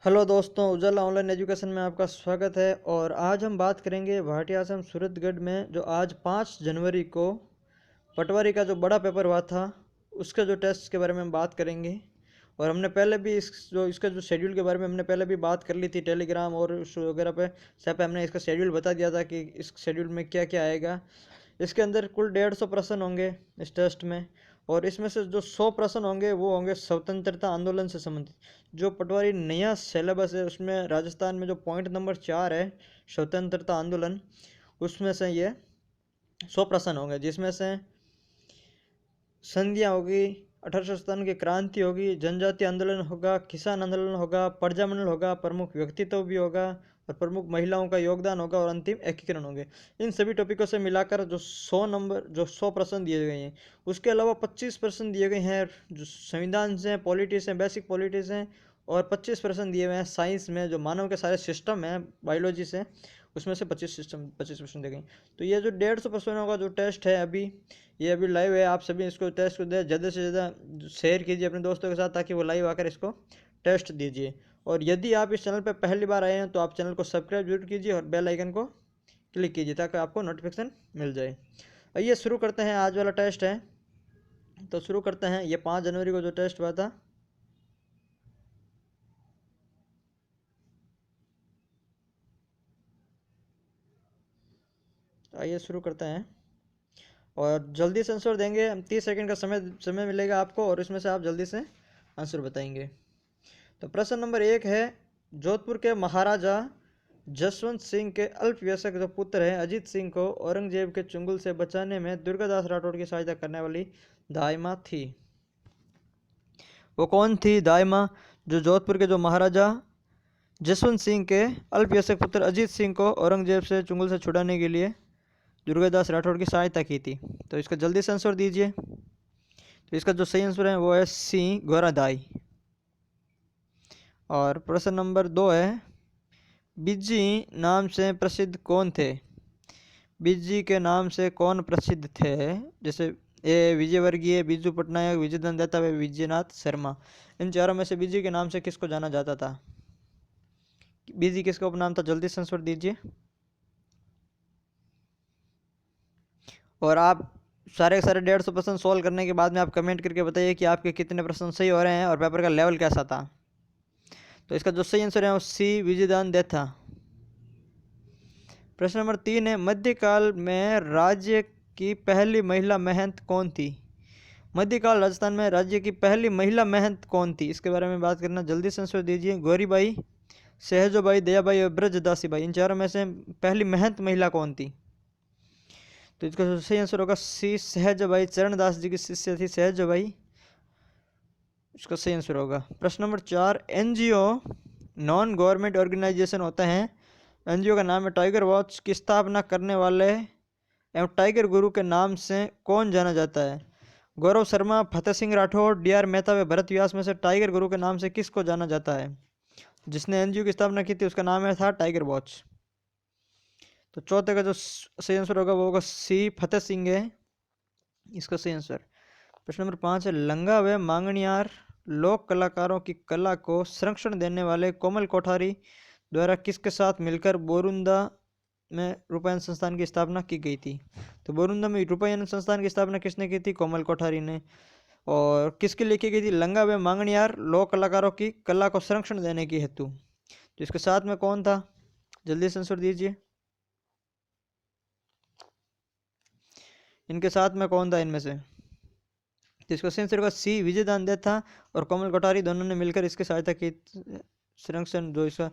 Hello दोस्तों, उजाला online education में आपका स्वागत है। और आज हम बात करेंगे भाटी आश्रम सूरतगढ़ में जो आज 5 जनवरी को पटवारी का जो बड़ा पेपर हुआ था उसके जो टेस्ट के बारे में हम बात करेंगे। और हमने पहले भी इसका जो शेड्यूल के बारे में हमने पहले भी बात कर ली थी टेलीग्राम और उस वगैरह पे सब पे हमने इसका शेड्यूल बता दिया था कि इस शेड्यूल में क्या क्या आएगा। इसके अंदर कुल 150 प्रश्न होंगे इस टेस्ट में। और इसमें से जो 100 प्रश्न होंगे वो होंगे स्वतंत्रता आंदोलन से संबंधित। जो पटवारी नया सिलेबस है उसमें राजस्थान में जो पॉइंट नंबर 4 है स्वतंत्रता आंदोलन, उसमें से ये 100 प्रश्न होंगे, जिसमें से संधियाँ होगी, 1857 की क्रांति होगी, जनजातीय आंदोलन होगा, किसान आंदोलन होगा, प्रजामंडल होगा, प्रमुख व्यक्तित्व भी होगा और प्रमुख महिलाओं का योगदान होगा और अंतिम एकीकरण होंगे। इन सभी टॉपिकों से मिलाकर जो 100 प्रश्न दिए गए हैं, उसके अलावा 25 प्रश्न दिए गए हैं जो संविधान से, पॉलिटिक्स हैं, बेसिक पॉलिटिक्स हैं। और 25 प्रश्न दिए हुए हैं साइंस में, जो मानव के सारे सिस्टम हैं बायोलॉजी से, उसमें से 25 प्रश्न दिए गए। तो ये जो 150 प्रश्नों का जो टेस्ट है ये अभी लाइव है। आप सभी इसको टेस्ट को दे ज़्यादा से ज़्यादा शेयर कीजिए अपने दोस्तों के साथ, ताकि वो लाइव आकर इसको टेस्ट दीजिए। और यदि आप इस चैनल पर पहली बार आए हैं तो आप चैनल को सब्सक्राइब जरूर कीजिए और बेल आइकन को क्लिक कीजिए ताकि आपको नोटिफिकेशन मिल जाए। आइए शुरू करते हैं, आज वाला टेस्ट है। तो शुरू करते हैं, ये 5 जनवरी को जो टेस्ट हुआ था। आइए शुरू करते हैं और जल्दी से आंसर देंगे। 30 सेकंड का समय मिलेगा आपको और इसमें से आप जल्दी से आंसर बताएंगे। तो प्रश्न नंबर 1 है, जोधपुर के महाराजा जसवंत सिंह के अल्पवयस्क जो पुत्र हैं अजीत सिंह को औरंगजेब के चुंगल से बचाने में दुर्गादास राठौड़ की सहायता करने वाली दाई थी। वो कौन थी दाई माँ जो जोधपुर के जो महाराजा जसवंत सिंह के अल्पवयस्क पुत्र अजीत सिंह को औरंगजेब से चुंगल से छुड़ाने के लिए दुर्गादास राठौड़ की सहायता की थी? तो इसका जल्दी से आंसर दीजिए। तो इसका जो सही आंसर है वो है सी, गोरादाई। और प्रश्न नंबर 2 है, बिज्जी नाम से प्रसिद्ध कौन थे? बिज्जी के नाम से कौन प्रसिद्ध थे? जैसे ए विजयवर्गीय, बिज्जू पटनायक, विजयदान देता व विजयनाथ शर्मा। इन चारों में से बिज्जी के नाम से किसको जाना जाता था? बिज्जी किसका उपनाम था? जल्दी से आंसर दीजिए। और आप सारे के सारे 150 प्रश्न सॉल्व करने के बाद में आप कमेंट करके बताइए कि आपके कितने प्रश्न सही हो रहे हैं और पेपर का लेवल कैसा था। तो इसका जो सही आंसर है वो सी, विजयदान देथा। प्रश्न नंबर 3 है, मध्यकाल में राज्य की पहली महिला महंत कौन थी? मध्यकाल राजस्थान में राज्य की पहली महिला महंत कौन थी? इसके बारे में बात करना, जल्दी से आंसर दीजिए। गौरीबाई, सहजोबाई, दयाबाई और ब्रजदासीबाई। इन चारों में से पहली महंत महिला कौन थी? तो इसका जो सही आंसर होगा सी, सहजबाई। चरणदास जी की शिष्य थी सहजबाई, इसका सही आंसर होगा। प्रश्न number 4, NGO non government organization होते हैं। एनजीओ का नाम है टाइगर वॉच की स्थापना करने वाले एवं टाइगर गुरु के नाम से कौन जाना जाता है? गौरव शर्मा, फतेह सिंह राठौर, डी आर मेहता व भरत व्यास में से टाइगर गुरु के नाम से किसको जाना जाता है? जिसने एनजीओ की स्थापना की थी उसका नाम है था टाइगर वॉच। तो चौथे का जो सही आंसर होगा वो होगा सी, फतेह सिंह है इसका सही आंसर। प्रश्न नंबर 5 है, लंगा व मांगणियार लोक कलाकारों की कला को संरक्षण देने वाले कोमल कोठारी द्वारा किसके साथ मिलकर बोरुंदा में रूपायन संस्थान की स्थापना की गई थी? तो बोरुंदा में रूपायन संस्थान की स्थापना किसने की थी? कोमल कोठारी ने। और किसके लिए की गई थी? लंगा व मांगणियार लोक कलाकारों की कला को संरक्षण देने की हेतु। तो इसके साथ में कौन था? जल्दी से आंसर दीजिए। इनके साथ में कौन था इनमें से? तो इसका सही आंसर होगा सी, विजयदान देथा और कोमल कोठारी दोनों ने मिलकर इसकी सहायता की, संरक्षण जो इसका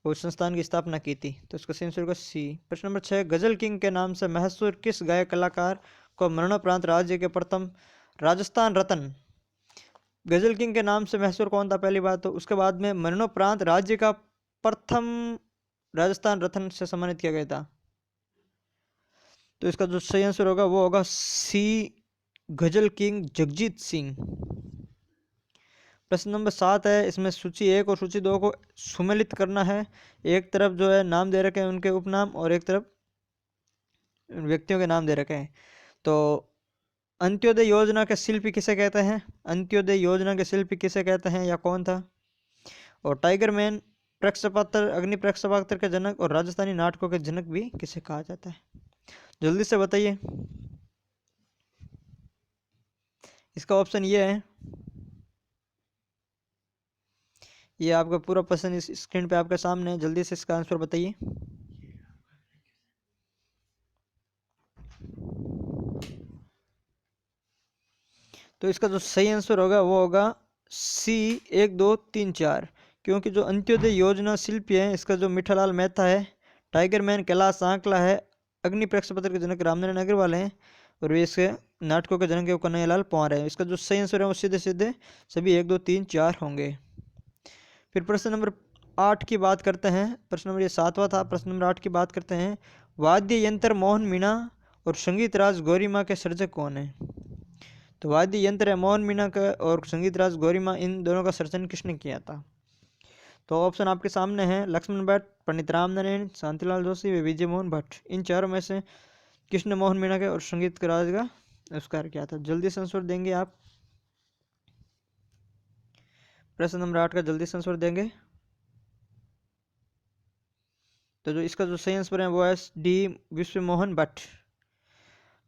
वो संस्थान की स्थापना की थी। तो इसका सही आंसर होगा सी। प्रश्न नंबर 6, गजल किंग के नाम से मशहूर किस गायक कलाकार को मरणोपरांत राज्य के प्रथम राजस्थान रत्न? गजल किंग के नाम से मशहूर कौन था पहली बात? तो उसके बाद में मरणोपरांत राज्य का प्रथम राजस्थान रत्न से सम्मानित किया गया था। तो इसका जो सही आंसर होगा वो होगा सी, गजल किंग जगजीत सिंह। प्रश्न नंबर 7 है, इसमें सूची 1 और सूची 2 को सुमेलित करना है। एक तरफ जो है नाम दे रखे हैं उनके उपनाम और एक तरफ व्यक्तियों के नाम दे रखे हैं। तो अंत्योदय योजना के शिल्पी किसे कहते हैं? अंत्योदय योजना के शिल्पी किसे कहते हैं या कौन था? और टाइगर मैन प्रक्षेपात्र, अग्नि प्रक्षेपात्र के जनक और राजस्थानी नाटकों के जनक भी किसे कहा जाता है? जल्दी से बताइए। इसका ऑप्शन ये है, ये आपका पूरा प्रश्न इस स्क्रीन पे आपके सामने है, जल्दी से इसका आंसर बताइए। तो इसका जो सही आंसर होगा वो होगा सी, 1 2 3 4। क्योंकि जो अंत्योदय योजना शिल्पी है, इसका जो मिठालाल मेहता है, टाइगर मैन कैलाश आंकला है, अग्नि प्रक्षेपत्र के जनक रामनारायण अग्रवाल हैं, और वे इसके नाटकों के जनक है वो कन्हैयालाल पवार है। इसका जो सही आंसर है वो सीधे सीधे सभी 1 2 3 4 होंगे। फिर प्रश्न नंबर 8 की बात करते हैं। प्रश्न नंबर ये 7वां था, प्रश्न नंबर 8 की बात करते हैं। वाद्य यंत्र मोहन मीणा और संगीत राज गौरीमा के सर्जक कौन है? तो वाद्य यंत्र है मोहन मीणा का और संगीत राज गौरीमा, इन दोनों का सर्जन किसने किया था? तो ऑप्शन आपके सामने है, लक्ष्मण भट्ट, पंडित रामनारायण, शांतिलाल जोशी व विजय मोहन भट्ट। इन चारों में से किसने मोहन मीणा के और संगीत राज का आविष्कार किया था? जल्दी से आंसर देंगे आप। प्रश्न नंबर 8 का जल्दी से आंसर देंगे। तो जो इसका जो सही आंसर है वो है डी, विश्व मोहन भट्ट।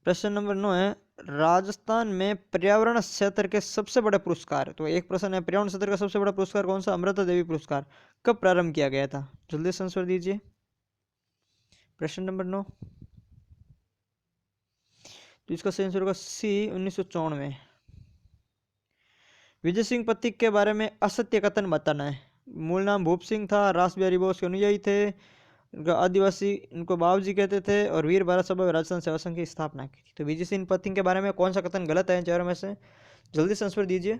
प्रश्न नंबर 9 है, राजस्थान में पर्यावरण क्षेत्र के सबसे बड़े पुरस्कार, तो एक प्रश्न है पर्यावरण क्षेत्र का सबसे बड़ा पुरस्कार कौन सा? अमृता देवी पुरस्कार कब प्रारंभ किया गया था? जल्दी से आंसर दीजिए। प्रश्न नंबर 9, तो इसका सही आंसर होगा सी, 1994। विजय सिंह पथिक के बारे में असत्य कथन बताना है। मूल नाम भूप सिंह था, रास बिहारी बोस के अनुयायी थे, इनका आदिवासी इनको बाबूजी कहते थे, और वीर भारत सभा राजस्थान सेवा संघ की स्थापना की थी। तो विजय सिंह पथिक के बारे में कौन सा कथन गलत है इन चारों में से? जल्दी से आंसर दीजिए।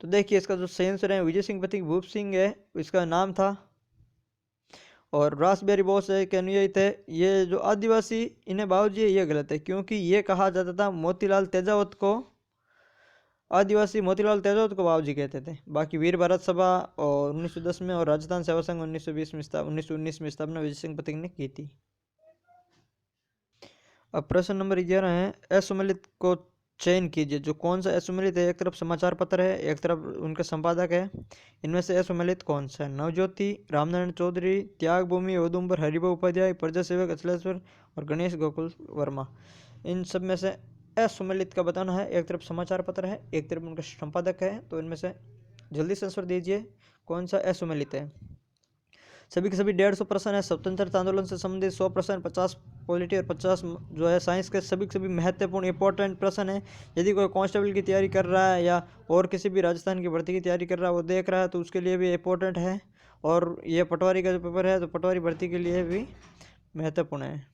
तो देखिए इसका जो सही आंसर है, विजय सिंह पथिक भूप सिंह है इसका नाम था, और रासबिहारी बोस के अनुयायी थे। ये जो आदिवासी इन्हें बाबूजी है, ये गलत है, क्योंकि ये कहा जाता था मोतीलाल तेजावत को, आदिवासी मोतीलाल तेजावत को बाबूजी कहते थे। बाकी वीर भारत सभा और 1910 में, और राजस्थान सेवा संघ 1920 में 1919 में स्थापना विजय सिंह पथिक ने की थी। अब प्रश्न नंबर 11 है, असुमेलित को चयन कीजिए। जो कौन सा असुमेलित है? एक तरफ समाचार पत्र है, एक तरफ उनके संपादक है, इनमें से असुमेलित कौन सा है? नवज्योति, रामनारायण चौधरी, त्याग भूमि, औदुंबर हरिभाऊ उपाध्याय, प्रजा सेवक अचलेश्वर और गणेश गोकुल वर्मा। इन सब में से असुमेलित का बताना है। एक तरफ समाचार पत्र है, एक तरफ उनका संपादक है, तो इनमें से जल्दी से आंसर दीजिए कौन सा असुमेलित है। सभी के सभी 150 प्रश्न है। स्वतंत्रता आंदोलन से संबंधित 100 प्रश्न, 50 पॉलिटी और 50 जो है साइंस के सभी के सभी महत्वपूर्ण इंपॉर्टेंट प्रश्न है। यदि कोई कांस्टेबल की तैयारी कर रहा है या और किसी भी राजस्थान की भर्ती की तैयारी कर रहा है, वो देख रहा है, तो उसके लिए भी इंपॉर्टेंट है। और ये पटवारी का जो पेपर है, तो पटवारी भर्ती के लिए भी महत्वपूर्ण है।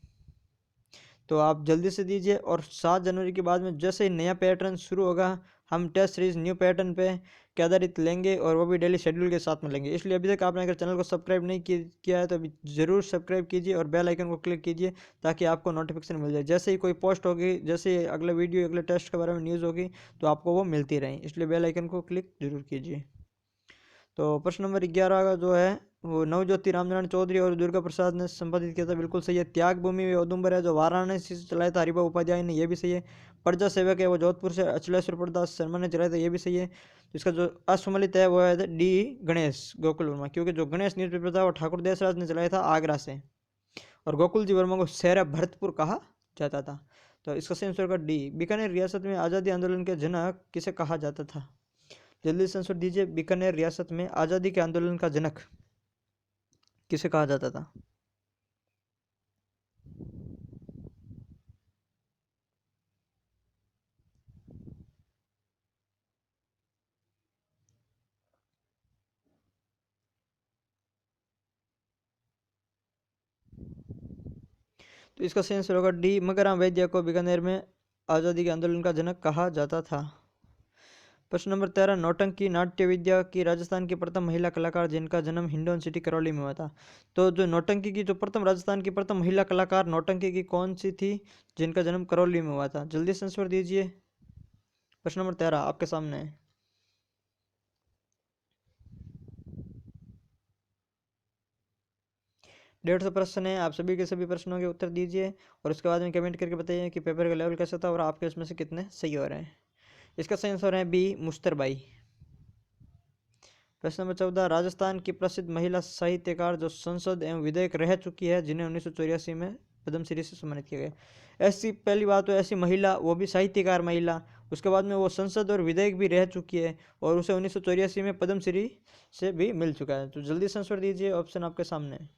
तो आप जल्दी से दीजिए, और 7 जनवरी के बाद में जैसे ही नया पैटर्न शुरू होगा, हम टेस्ट सीरीज न्यू पैटर्न पे के आधारित लेंगे, और वो भी डेली शेड्यूल के साथ में लेंगे। इसलिए अभी तक आपने अगर चैनल को सब्सक्राइब नहीं किया है तो अभी ज़रूर सब्सक्राइब कीजिए और बेल आइकन को क्लिक कीजिए, ताकि आपको नोटिफिकेशन मिल जाए। जैसे ही कोई पोस्ट होगी, जैसे ही अगला वीडियो, अगले टेस्ट के बारे में न्यूज़ होगी, तो आपको वो मिलती रहे। इसलिए बेल आइकन को क्लिक जरूर कीजिए। तो प्रश्न नंबर 11 का जो है वो नवज्योति रामनारायण चौधरी और दुर्गा प्रसाद ने संपादित किया था, बिल्कुल सही है। त्याग भूमि व औदुंबर है जो वाराणसी से चलाया था हरिभाऊ उपाध्याय ने, ये भी सही है। प्रजा सेवक है वो जोधपुर से अचलेश्वर प्रदास शर्मा ने चलाया था, ये भी सही है। तो इसका जो असुमेलित है वो है डी, गणेश गोकुल वर्मा, क्योंकि जो गणेश न्यूज़पेपर था वो ठाकुर देसराज ने चलाया था आगरा से, और गोकुल जी वर्मा को शेर भरतपुर कहा जाता था। तो इसका सही आंसर होगा डी, बीकानेर रियासत में आज़ादी आंदोलन के जनक किसे कहा जाता था? जल्दी से आंसर दीजिए। बीकानेर रियासत में आज़ादी के आंदोलन का जनक किसे कहा जाता था? तो इसका सही आंसर होगा डी, मगराम वैद्य को बीकानेर में आज़ादी के आंदोलन का जनक कहा जाता था। प्रश्न नंबर 13, नौटंकी नाट्य विद्या की राजस्थान की प्रथम महिला कलाकार जिनका जन्म हिंडौन सिटी करौली में हुआ था। तो जो नौटंकी की जो प्रथम राजस्थान की प्रथम महिला कलाकार नौटंकी की कौन सी थी जिनका जन्म करौली में हुआ था? जल्दी से आंसर दीजिए। प्रश्न नंबर 13 आपके सामने है। 150 प्रश्न है, आप सभी के सभी प्रश्नों के उत्तर दीजिए और उसके बाद में कमेंट करके बताइए कि पेपर का लेवल कैसा था और आपके उसमें से कितने सही हो रहे हैं। इसका सही आंसर है बी, मुश्तर-बाई। प्रश्न नंबर 14, राजस्थान की प्रसिद्ध महिला साहित्यकार जो संसद एवं विधायक रह चुकी है, जिन्हें 1984 में पद्मश्री से सम्मानित किया गया। ऐसी पहली बात तो ऐसी महिला, वो भी साहित्यकार महिला, उसके बाद में वो संसद और विधायक भी रह चुकी है और उसे 1984 में पद्मश्री से भी मिल चुका है। तो जल्दी से आंसर दीजिए, ऑप्शन आपके सामने है।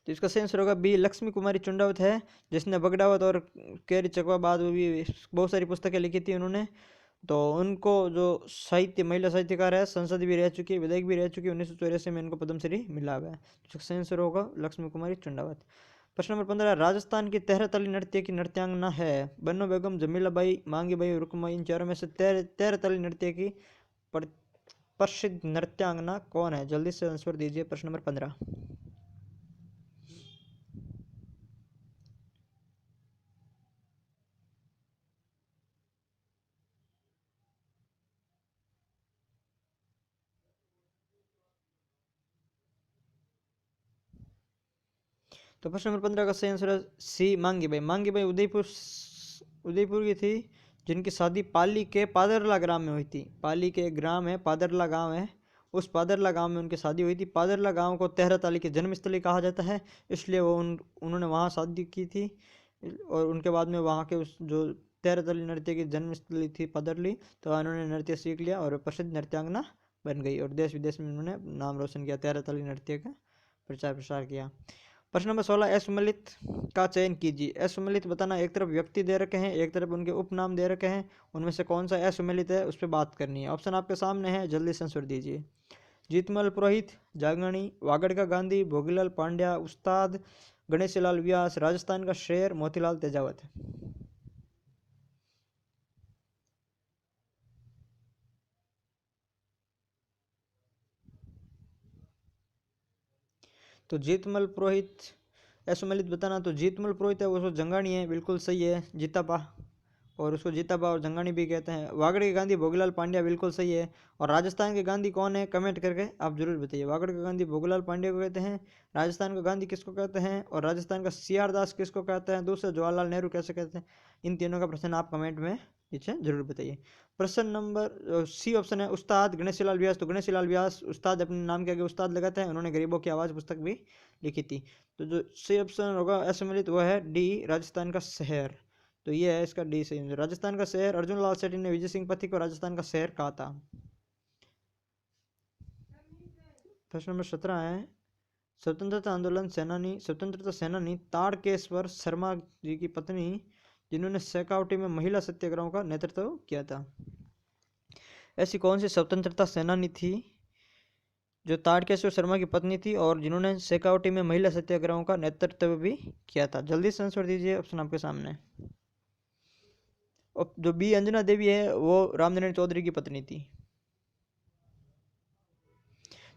तो इसका सही आंसर होगा बी, लक्ष्मी कुमारी चुंडावत है, जिसने बगडावत और केरी चकवाबाद भी बहुत सारी पुस्तकें लिखी थी उन्होंने। तो उनको जो साहित्य महिला साहित्यकार है, संसद भी रह चुकी है, विधायक भी रह चुकी है, 1984 में इनको पद्मश्री मिला हुआ है। तो सही आंसर होगा लक्ष्मी कुमारी चुंडावत। प्रश्न नंबर 15, राजस्थान की तेहरताली नृत्य की नृत्यांगना है बन्नो बेगम, जमीला बाई, मांगी बाई, रुकमा। इन चारों में से तेहरताली नृत्य की प्रसिद्ध नृत्यांगना कौन है? जल्दी से आंसर दीजिए प्रश्न नंबर 15। तो प्रश्न नंबर 15 का सही आंसर है सी, मांगी बाई। मांगी बाई उदयपुर की थी, जिनकी शादी पाली के पादरला ग्राम में हुई थी। पाली के एक ग्राम है, पादरला गांव है, उस पादरला गांव में उनकी शादी हुई थी। पादरला गांव को तेहरताली की जन्मस्थली कहा जाता है, इसलिए उन्होंने वहाँ शादी की थी और उनके बाद में वहाँ के उस जो तेहरताली नृत्य की जन्मस्थली थी पादरली, तो उन्होंने नृत्य सीख लिया और प्रसिद्ध नृत्यांगना बन गई और देश विदेश में उन्होंने नाम रोशन किया, तेहरताली नृत्य का प्रचार प्रसार किया। प्रश्न नंबर 16, असुमलित का चयन कीजिए। असुमलित बताना, एक तरफ व्यक्ति दे रखे हैं, एक तरफ उनके उपनाम दे रखे हैं, उनमें से कौन सा असुमलित है, उस पर बात करनी है। ऑप्शन आपके सामने है, जल्दी से आंसर दीजिए। जीतमल पुरोहित, जागणी, वागड़ का गांधी, भोगीलाल पांड्या, उस्ताद गणेशीलाल व्यास, राजस्थान का शेर मोतीलाल तेजावत। तो जीतमल पुरोहित असुमलित बताना, तो जीतमल पुरोहित है वो जंगाणी है, बिल्कुल सही है, जीतापा, और उसको जीताबा और जंगानी भी कहते हैं। वागड़ के गांधी भोगीलाल पांड्या, बिल्कुल सही है। और राजस्थान के गांधी कौन है, कमेंट करके आप जरूर बताइए। वागड़ के गांधी भोगीलाल पांड्या को कहते हैं। राजस्थान का गांधी किसको कहते हैं और राजस्थान का सीआर दास किसको कहते हैं, दूसरा जवाहरलाल नेहरू कैसे कहते हैं, इन तीनों का प्रश्न आप कमेंट में नीचे जरूर बताइए। प्रश्न नंबर सी ऑप्शन है, उस्ताद गणेशीलाल व्यास। तो गणेशीलाल व्यास उस्ताद अपने नाम के आगे उस्ताद लगाते हैं, उन्होंने गरीबों की आवाज़ पुस्तक भी लिखी थी। तो जो सी ऑप्शन होगा असम्मिलित वो है डी, राजस्थान का शहर। तो ये है इसका डी सही। राजस्थान का शहर, अर्जुन लाल सेठी ने विजय सिंह पथिक को राजस्थान का शहर कहा था। प्रश्न नंबर 17 है, स्वतंत्रता आंदोलन सेनानी, स्वतंत्रता सेनानी ताड़केश्वर शर्मा जी की पत्नी, जिन्होंने शेखावटी में महिला सत्याग्रहों का नेतृत्व किया था। ऐसी कौन सी स्वतंत्रता सेनानी थी जो ताड़केश्वर शर्मा की पत्नी थी और जिन्होंने शेखावटी में महिला सत्याग्रहों का नेतृत्व भी किया था? जल्दी से आंसर दीजिए, ऑप्शन आपके सामने। और जो बी अंजना देवी है वो रामनारायण चौधरी की पत्नी थी।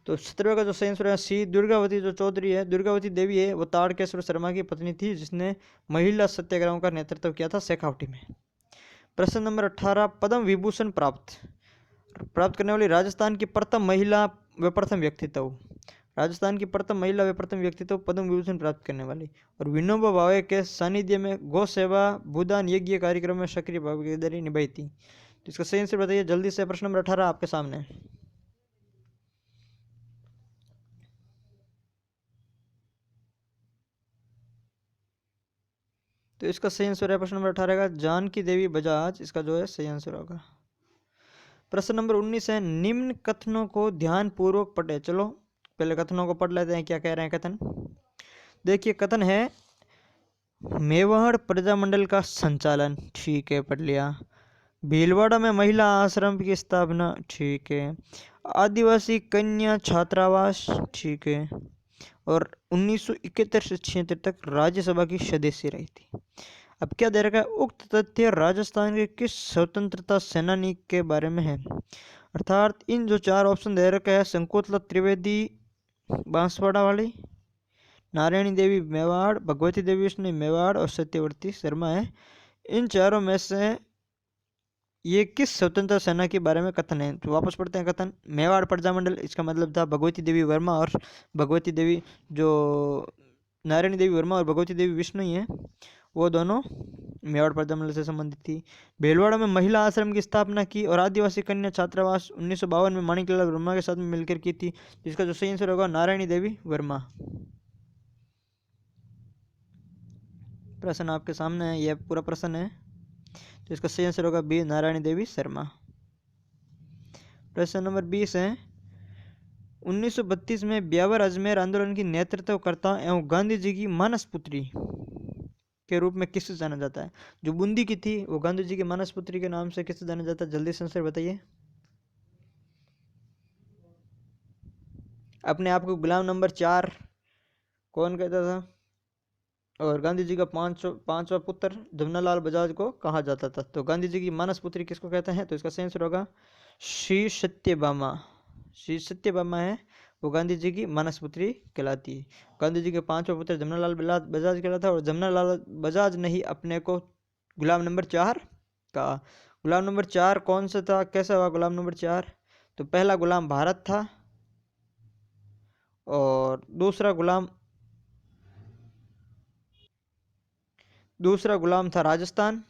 तो 17 का जो सही आंसर है सी, दुर्गावती जो चौधरी है, दुर्गावती देवी है, वो ताड़केश्वर शर्मा की पत्नी थी, जिसने महिला सत्याग्रहों का नेतृत्व किया था शेखावटी में। प्रश्न नंबर 18, पद्म विभूषण प्राप्त करने वाली राजस्थान की प्रथम महिला व प्रथम व्यक्तित्व। राजस्थान की प्रथम महिला व प्रथम व्यक्तित्व पद्म विभूषण प्राप्त करने वाली। और विनोबा भावे के सानिध्य में गौ सेवा भूदान यज्ञ कार्यक्रम में सक्रिय भागीदारी निभाई थी। तो इसका सही आंसर बताइए जल्दी से। प्रश्न नंबर 18 आपके सामने। तो इसका सही आंसर है प्रश्न नंबर 18 का जानकी देवी बजाज, इसका जो है सही आंसर होगा। प्रश्न नंबर 19 है, निम्न कथनों को ध्यान पूर्वक पढ़े। चलो पहले कथनों को पढ़ लेते हैं, क्या कह रहे हैं कथन। देखिए कथन है, मेवाड़ प्रजामंडल का संचालन, ठीक है पढ़ लिया। भीलवाड़ा में महिला आश्रम की स्थापना, ठीक है। आदिवासी कन्या छात्रावास, ठीक है। और 1971 से 76 तक राज्यसभा की सदस्य रही थी। अब क्या दे रखा है, उक्त तथ्य राजस्थान के किस स्वतंत्रता सेनानी के बारे में है। अर्थात इन जो चार ऑप्शन दे रखे हैं, शंकुतला त्रिवेदी बांसवाड़ा वाली, नारायणी देवी मेवाड़, भगवती देवी विष्णु मेवाड़ और सत्यवर्ती शर्मा है। इन चारों में से ये किस स्वतंत्रता सेना के बारे में कथन है? तो वापस पढ़ते हैं कथन। मेवाड़ प्रजामंडल, इसका मतलब था भगवती देवी वर्मा और भगवती देवी जो नारायणी देवी वर्मा और भगवती देवी विष्णु ही हैं, वो दोनों मेवाड़ प्रजामंडल से संबंधित थी। भीलवाड़ा में महिला आश्रम की स्थापना की और आदिवासी कन्या छात्रावास 1952 में माणिकलाल वर्मा के साथ में मिलकर की थी, जिसका जो सही आंसर होगा नारायणी देवी वर्मा। प्रश्न आपके सामने है, यह पूरा प्रश्न है, तो इसका सही आंसर होगा बी, नारायणी देवी शर्मा। प्रश्न नंबर 20 है, 1932 में ब्यावर अजमेर आंदोलन की नेतृत्वकर्ता एवं गांधी जी की मानस पुत्री के रूप में किससे जाना जाता है? जो बूंदी की थी वो गांधी जी की मानस पुत्री के नाम से किससे जाना जाता है? जल्दी से आंसर बताइए। अपने आप को गुलाम नंबर 4 कौन कहता था? और गांधी जी का पांचवा पुत्र जमनालाल बजाज को कहा जाता था। तो गांधी जी की मानस पुत्री किसको कहते हैं? तो इसका सही आंसर होगा श्री सत्यभामा। श्री सत्यभामा है वो गांधी जी की मानस पुत्री कहलाती है। गांधी जी के पांचवा पुत्र जमनालाल बजाज कहलाता है और जमनालाल बजाज ने ही अपने को गुलाम नंबर 4 कहा। गुलाम नंबर 4 कौन सा था, कैसा हुआ गुलाम नंबर 4? तो पहला गुलाम भारत था और दूसरा गुलाम था राजस्थान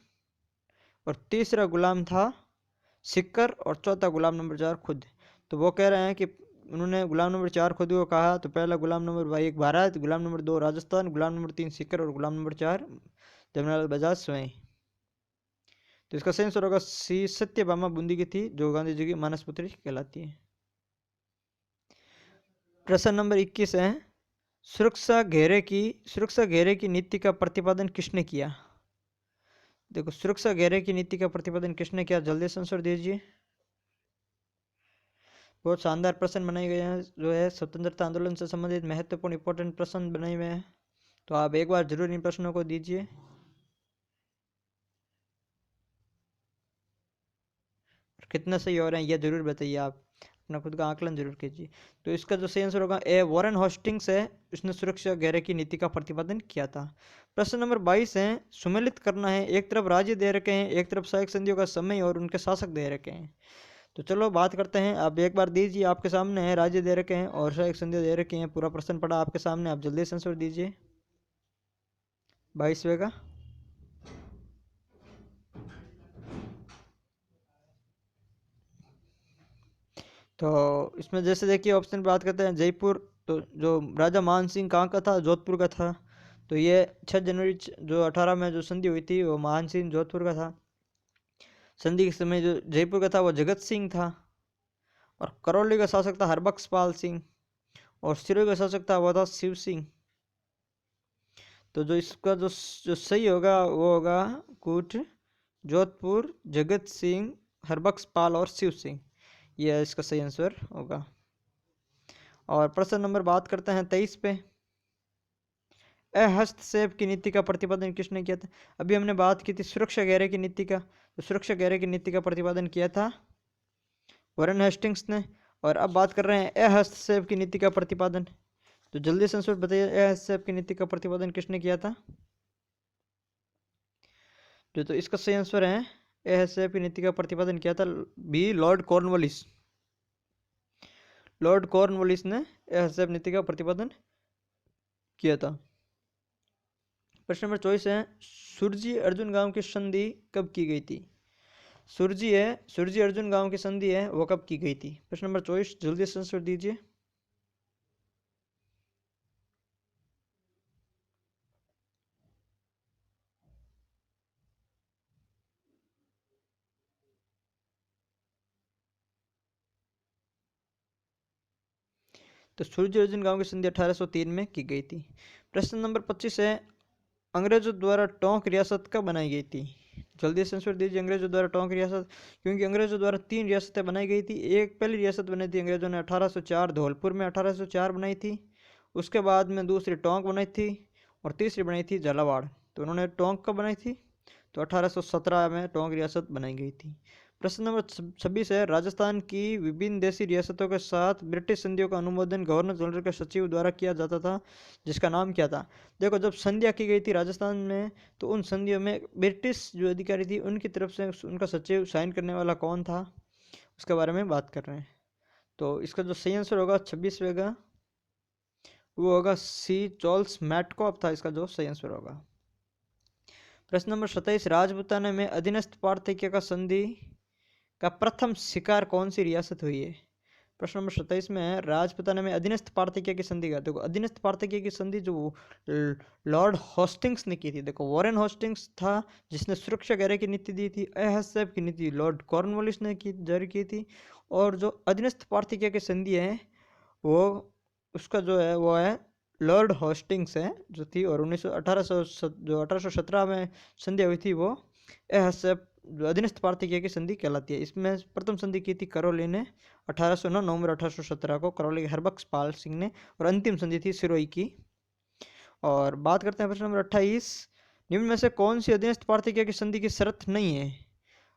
और तीसरा गुलाम था सिक्कर और चौथा गुलाम नंबर 4 खुद। तो वो कह रहे हैं कि उन्होंने गुलाम नंबर 4 खुद को कहा। तो पहला गुलाम नंबर 1 भारत, गुलाम नंबर 2 राजस्थान, गुलाम नंबर 3 सिक्कर और गुलाम नंबर 4 जमनालाल बजाज स्वयं। तो इसका सही आंसर होगा सी, सत्यभामा बूंदी की थी जो गांधी जी की मानस पुत्री कहलाती है। प्रश्न नंबर 21 है, सुरक्षा घेरे की नीति का प्रतिपादन किसने किया? देखो, सुरक्षा घेरे की नीति का प्रतिपादन किसने किया? जल्दी से आंसर दीजिए। बहुत शानदार प्रश्न बनाए गए हैं, जो है स्वतंत्रता आंदोलन से संबंधित महत्वपूर्ण इंपॉर्टेंट प्रश्न बनाए हुए हैं, तो आप एक बार जरूर इन प्रश्नों को दीजिए। कितना सही हो रहे हैं यह जरूर बताइए, आप अपना खुद का आकलन जरूर कीजिए। तो इसका जो सही आंसर होगा ए, वॉरेन होस्टिंग्स है, उसने सुरक्षा घेरे की नीति का प्रतिपादन किया था। प्रश्न नंबर 22 है, सुमेलित करना है, एक तरफ राज्य दे रखे हैं, एक तरफ सहायक संधियों का समय और उनके शासक दे रखे हैं। तो चलो बात करते हैं, आप एक बार दीजिए, आपके सामने है, राज्य दे रखे हैं और सहायक संधियां दे रखी हैं। पूरा प्रश्न पड़ा आपके सामने, आप जल्दी से आंसर दीजिए 22वें का। तो इसमें जैसे देखिए ऑप्शन बात करते हैं, जयपुर, तो जो राजा मान सिंह कहाँ का था? जोधपुर का था। तो ये 6 जनवरी जो 18 में जो संधि हुई थी वो मान सिंह जोधपुर का था। संधि के समय जो जयपुर का था वो जगत सिंह था और करौली का शासक था हरबख्श पाल सिंह और सिरोही का शासक था वो था शिव सिंह। तो जो इसका जो सही होगा वो होगा कूट, जोधपुर, जगत सिंह, हरबख्श पाल और शिव सिंह, यह इसका सही आंसर होगा। और प्रश्न नंबर बात करते हैं 23 पे, हस्तक्षेप की नीति का प्रतिपादन किसने किया था? अभी हमने बात की थी सुरक्षा घेरे की नीति का, तो सुरक्षा घेरे की नीति का प्रतिपादन किया था वॉरेन हेस्टिंग्स ने। और अब बात कर रहे हैं हस्तक्षेप की नीति का प्रतिपादन, तो जल्दी से आंसर बताइए, हस्तक्षेप की नीति का प्रतिपादन किसने किया था? तो इसका सही आंसर है हस्तक्षेप की नीति का प्रतिपादन किया था B, lord Cornwallis. Lord Cornwallis ने हस्तक्षेप नीति का प्रतिपादन किया था। प्रश्न नंबर 24 है, सुरजी अर्जुन गांव की संधि कब की गई थी? सुरजी अर्जुन गांव की संधि है वो कब की गई थी? प्रश्न नंबर 24 जल्दी से आंसर दीजिए। तो सूर्य अर्जुन गांव की संधि 1803 में की गई थी। प्रश्न नंबर 25 है, अंग्रेजों द्वारा टोंक रियासत कब बनाई गई थी? जल्दी से आंसर दीजिए, अंग्रेजों द्वारा टोंक रियासत, क्योंकि अंग्रेजों द्वारा 3 रियासतें बनाई गई थी। एक पहली रियासत बनी थी अंग्रेजों ने 1804 धौलपुर में 1804 बनाई थी, उसके बाद में दूसरी टोंक बनाई थी और तीसरी बनाई थी झालावाड़। तो उन्होंने टोंक कब बनाई थी? तो 1817 में टोंक रियासत बनाई गई थी। प्रश्न नंबर 26 है, राजस्थान की विभिन्न देशी रियासतों के साथ ब्रिटिश संधियों का अनुमोदन गवर्नर जनरल के सचिव द्वारा किया जाता था, जिसका नाम क्या था? देखो, जब संधियाँ की गई थी राजस्थान में, तो उन संधियों में ब्रिटिश जो अधिकारी थी उनकी तरफ से उनका सचिव साइन करने वाला कौन था, उसके बारे में बात कर रहे हैं। तो इसका जो सही आंसर होगा 26वें का, वो होगा सी, चार्ल्स मैटकॉफ था इसका जो सही आंसर होगा। प्रश्न नंबर 27, राजपूताना में अधीनस्थ पारतंत्र्य का संधि का प्रथम शिकार कौन सी रियासत हुई है? प्रश्न नंबर 27 में है, राजपूताना में अधीनस्थ पारतंत्र्य की संधि का, देखो अधीनस्थ पारतंत्र्य की संधि जो लॉर्ड होस्टिंग्स ने की थी, देखो वॉरेन होस्टिंग्स था जिसने सुरक्षा घेरे की नीति दी थी, अहस्सेब की नीति लॉर्ड कॉर्नवालिस ने जारी की थी, और जो अधीनस्थ पारतंत्र्य की संधि है वो उसका जो है वो है लॉर्ड होस्टिंग्स है जो थी, और 1817 में संधि हुई थी वो अहस्सेब जो अधीनस्थ पारतंत्र्य की संधि कहलाती है। इसमें प्रथम संधि की थी करौली ने 1809 नवंबर 1817 को, करौली के हरबख्श पाल सिंह ने, और अंतिम संधि थी सिरोही की। और बात करते हैं प्रश्न नंबर 28, निम्न में से कौन सी अधीनस्थ पारतंत्र्य की संधि की शर्त नहीं है?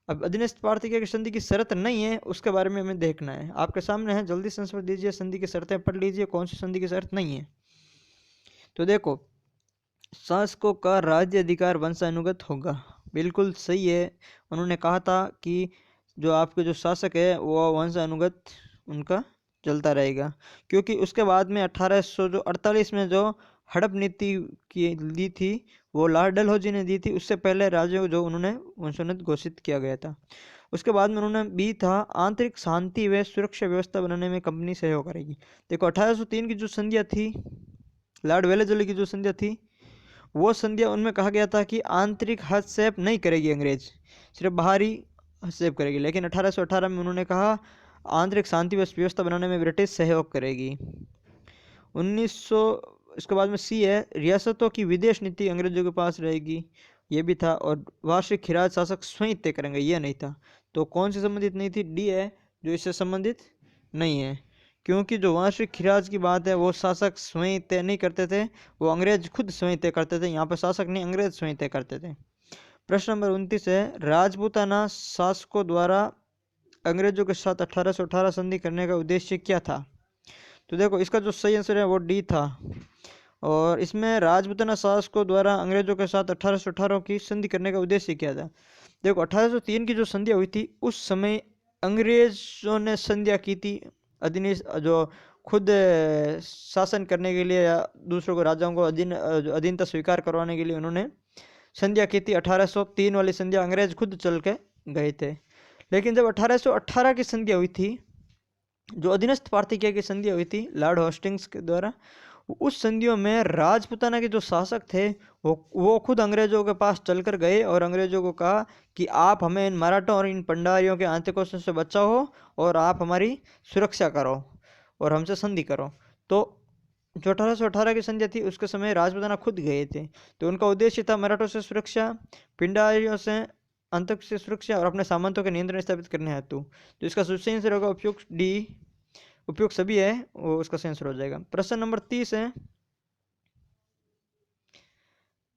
अब अधीनस्थ पारतंत्र्य की संधि की शर्त नहीं है उसके बारे में हमें देखना है, आपके सामने है, जल्दी से आंसर दीजिए, संधि की शर्तें पढ़ लीजिए, कौन सी संधि की शर्त नहीं है। तो देखो, शासकों का राज्य अधिकार वंशानुगत होगा, बिल्कुल सही है। उन्होंने कहा था कि जो आपके जो शासक है वो वंशानुगत उनका चलता रहेगा, क्योंकि उसके बाद में 1848 में जो हड़प नीति की दी थी वो लॉर्ड डलहौजी ने दी थी, उससे पहले राज्यों जो उन्होंने वंशानुगत घोषित किया गया था। उसके बाद में उन्होंने भी था, आंतरिक शांति व सुरक्षा व्यवस्था बनाने में कंपनी सहयोग करेगी। देखो 1803 की जो संधियाँ थी, लॉर्ड वेलेजली की जो संधियाँ थी, वो संधियाँ उनमें कहा गया था कि आंतरिक हस्तक्षेप नहीं करेगी अंग्रेज, सिर्फ बाहरी हस्तक्षेप करेगी, लेकिन 1818 में उन्होंने कहा आंतरिक शांति व व्यवस्था बनाने में ब्रिटिश सहयोग करेगी। 1900 इसके बाद में सी है, रियासतों की विदेश नीति अंग्रेजों के पास रहेगी, ये भी था, और वार्षिक खिराज शासक स्वयं तय करेंगे, ये नहीं था। तो कौन सी संबंधित नहीं थी? डी है जो इससे संबंधित नहीं है, क्योंकि जो वार्षिक खिराज की बात है वो शासक स्वयं तय नहीं करते थे, वो अंग्रेज खुद स्वयं तय करते थे, यहाँ पर शासक नहीं अंग्रेज स्वयं तय करते थे। प्रश्न नंबर 29 है, राजपूताना शासकों द्वारा अंग्रेजों के साथ 1818 संधि करने का उद्देश्य क्या था? तो देखो, इसका जो सही आंसर है वो डी था, और इसमें राजपूताना शासकों द्वारा अंग्रेजों के साथ 1818 की संधि करने का उद्देश्य क्या था? देखो 1803 की जो संधियाँ हुई थी उस समय अंग्रेजों ने संधियाँ की थी, जो खुद शासन करने के लिए या दूसरों को, राजाओं को अधीनता स्वीकार करवाने के लिए उन्होंने संधियाँ की थी। 1803 वाली संधियाँ अंग्रेज खुद चल के गए थे, लेकिन जब 1818 की संधियाँ हुई थी, जो अधीनस्थ पारतंत्र्य की संधियाँ हुई थी लॉर्ड होस्टिंग्स के द्वारा, उस संधियों में राजपूताना के जो शासक थे वो खुद अंग्रेजों के पास चलकर गए और अंग्रेजों को कहा कि आप हमें इन मराठों और इन पंडारियों के आतंकों से बचाओ और आप हमारी सुरक्षा करो और हमसे संधि करो। तो जो 1818 की संधि थी उसके समय राजपूताना खुद गए थे, तो उनका उद्देश्य था मराठों से सुरक्षा, पिंडारियों से आतंक से सुरक्षा और अपने सामंतों के नियंत्रण स्थापित करने हेतु। तो इसका सही आंसर होगा उपयुक्त डी, उपयुक्त सभी है वो उसका सही आंसर हो जाएगा। प्रश्न नंबर 30 है,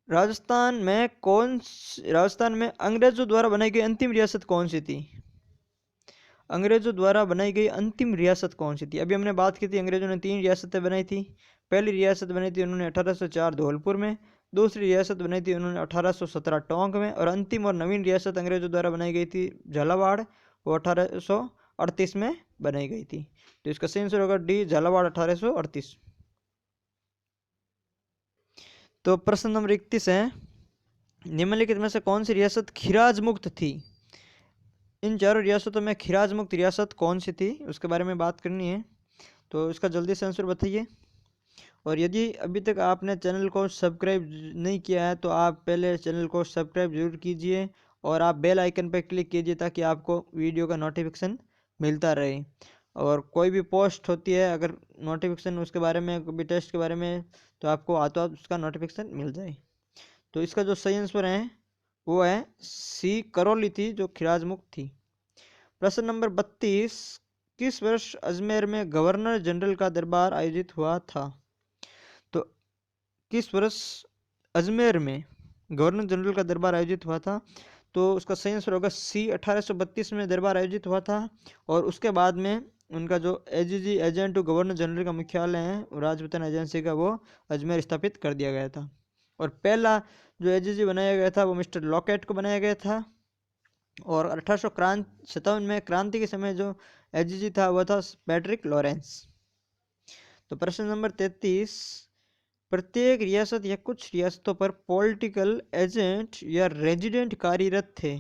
राजस्थान में अंग्रेजों द्वारा बनाई गई अंतिम रियासत कौन सी थी? अंग्रेजों द्वारा बनाई गई अंतिम रियासत कौन सी थी? अभी हमने बात की थी अंग्रेजों ने 3 रियासतें बनाई थी। पहली रियासत बनाई थी उन्होंने 1804 धौलपुर में, दूसरी रियासत बनाई थी उन्होंने 1817 टोंक में, और अंतिम और नवीन रियासत अंग्रेजों द्वारा बनाई गई थी झालावाड़, वो 1838 में बनाई गई थी। तो इसका सही आंसर होगा डी, झालावाड़ 1838। तो प्रश्न नंबर 31 है, निम्नलिखित में से कौन सी रियासत खिराज मुक्त थी? इन चारों रियासतों में खिराज मुक्त रियासत कौन सी थी उसके बारे में बात करनी है, तो इसका जल्दी से आंसर बताइए। और यदि अभी तक आपने चैनल को सब्सक्राइब नहीं किया है तो आप पहले चैनल को सब्सक्राइब जरूर कीजिए और आप बेल आइकन पर क्लिक कीजिए ताकि आपको वीडियो का नोटिफिकेशन मिलता रहे, और कोई भी पोस्ट होती है अगर नोटिफिकेशन उसके बारे में, कोई भी टेस्ट के बारे में, तो आपको हाथों उसका नोटिफिकेशन मिल जाए। तो इसका जो सही आंसर है वो है सी, करौली थी जो खिराज मुक्त थी। प्रश्न नंबर 32, किस वर्ष अजमेर में गवर्नर जनरल का दरबार आयोजित हुआ था? तो किस वर्ष अजमेर में गवर्नर जनरल का दरबार आयोजित हुआ था? तो उसका सही आंसर होगा सी। 1832 में दरबार आयोजित हुआ था और उसके बाद में उनका जो AGG agent to governor general का मुख्यालय है राजपूताना एजेंसी का, वो अजमेर स्थापित कर दिया गया था। और पहला जो एजीजी बनाया गया था वो मिस्टर लॉकेट को बनाया गया था। और 1857 में क्रांति के समय जो एजीजी था वह था पैट्रिक लॉरेंस। तो प्रश्न नंबर 33, प्रत्येक रियासत या कुछ रियासतों पर पॉलिटिकल एजेंट या रेजिडेंट कार्यरत थे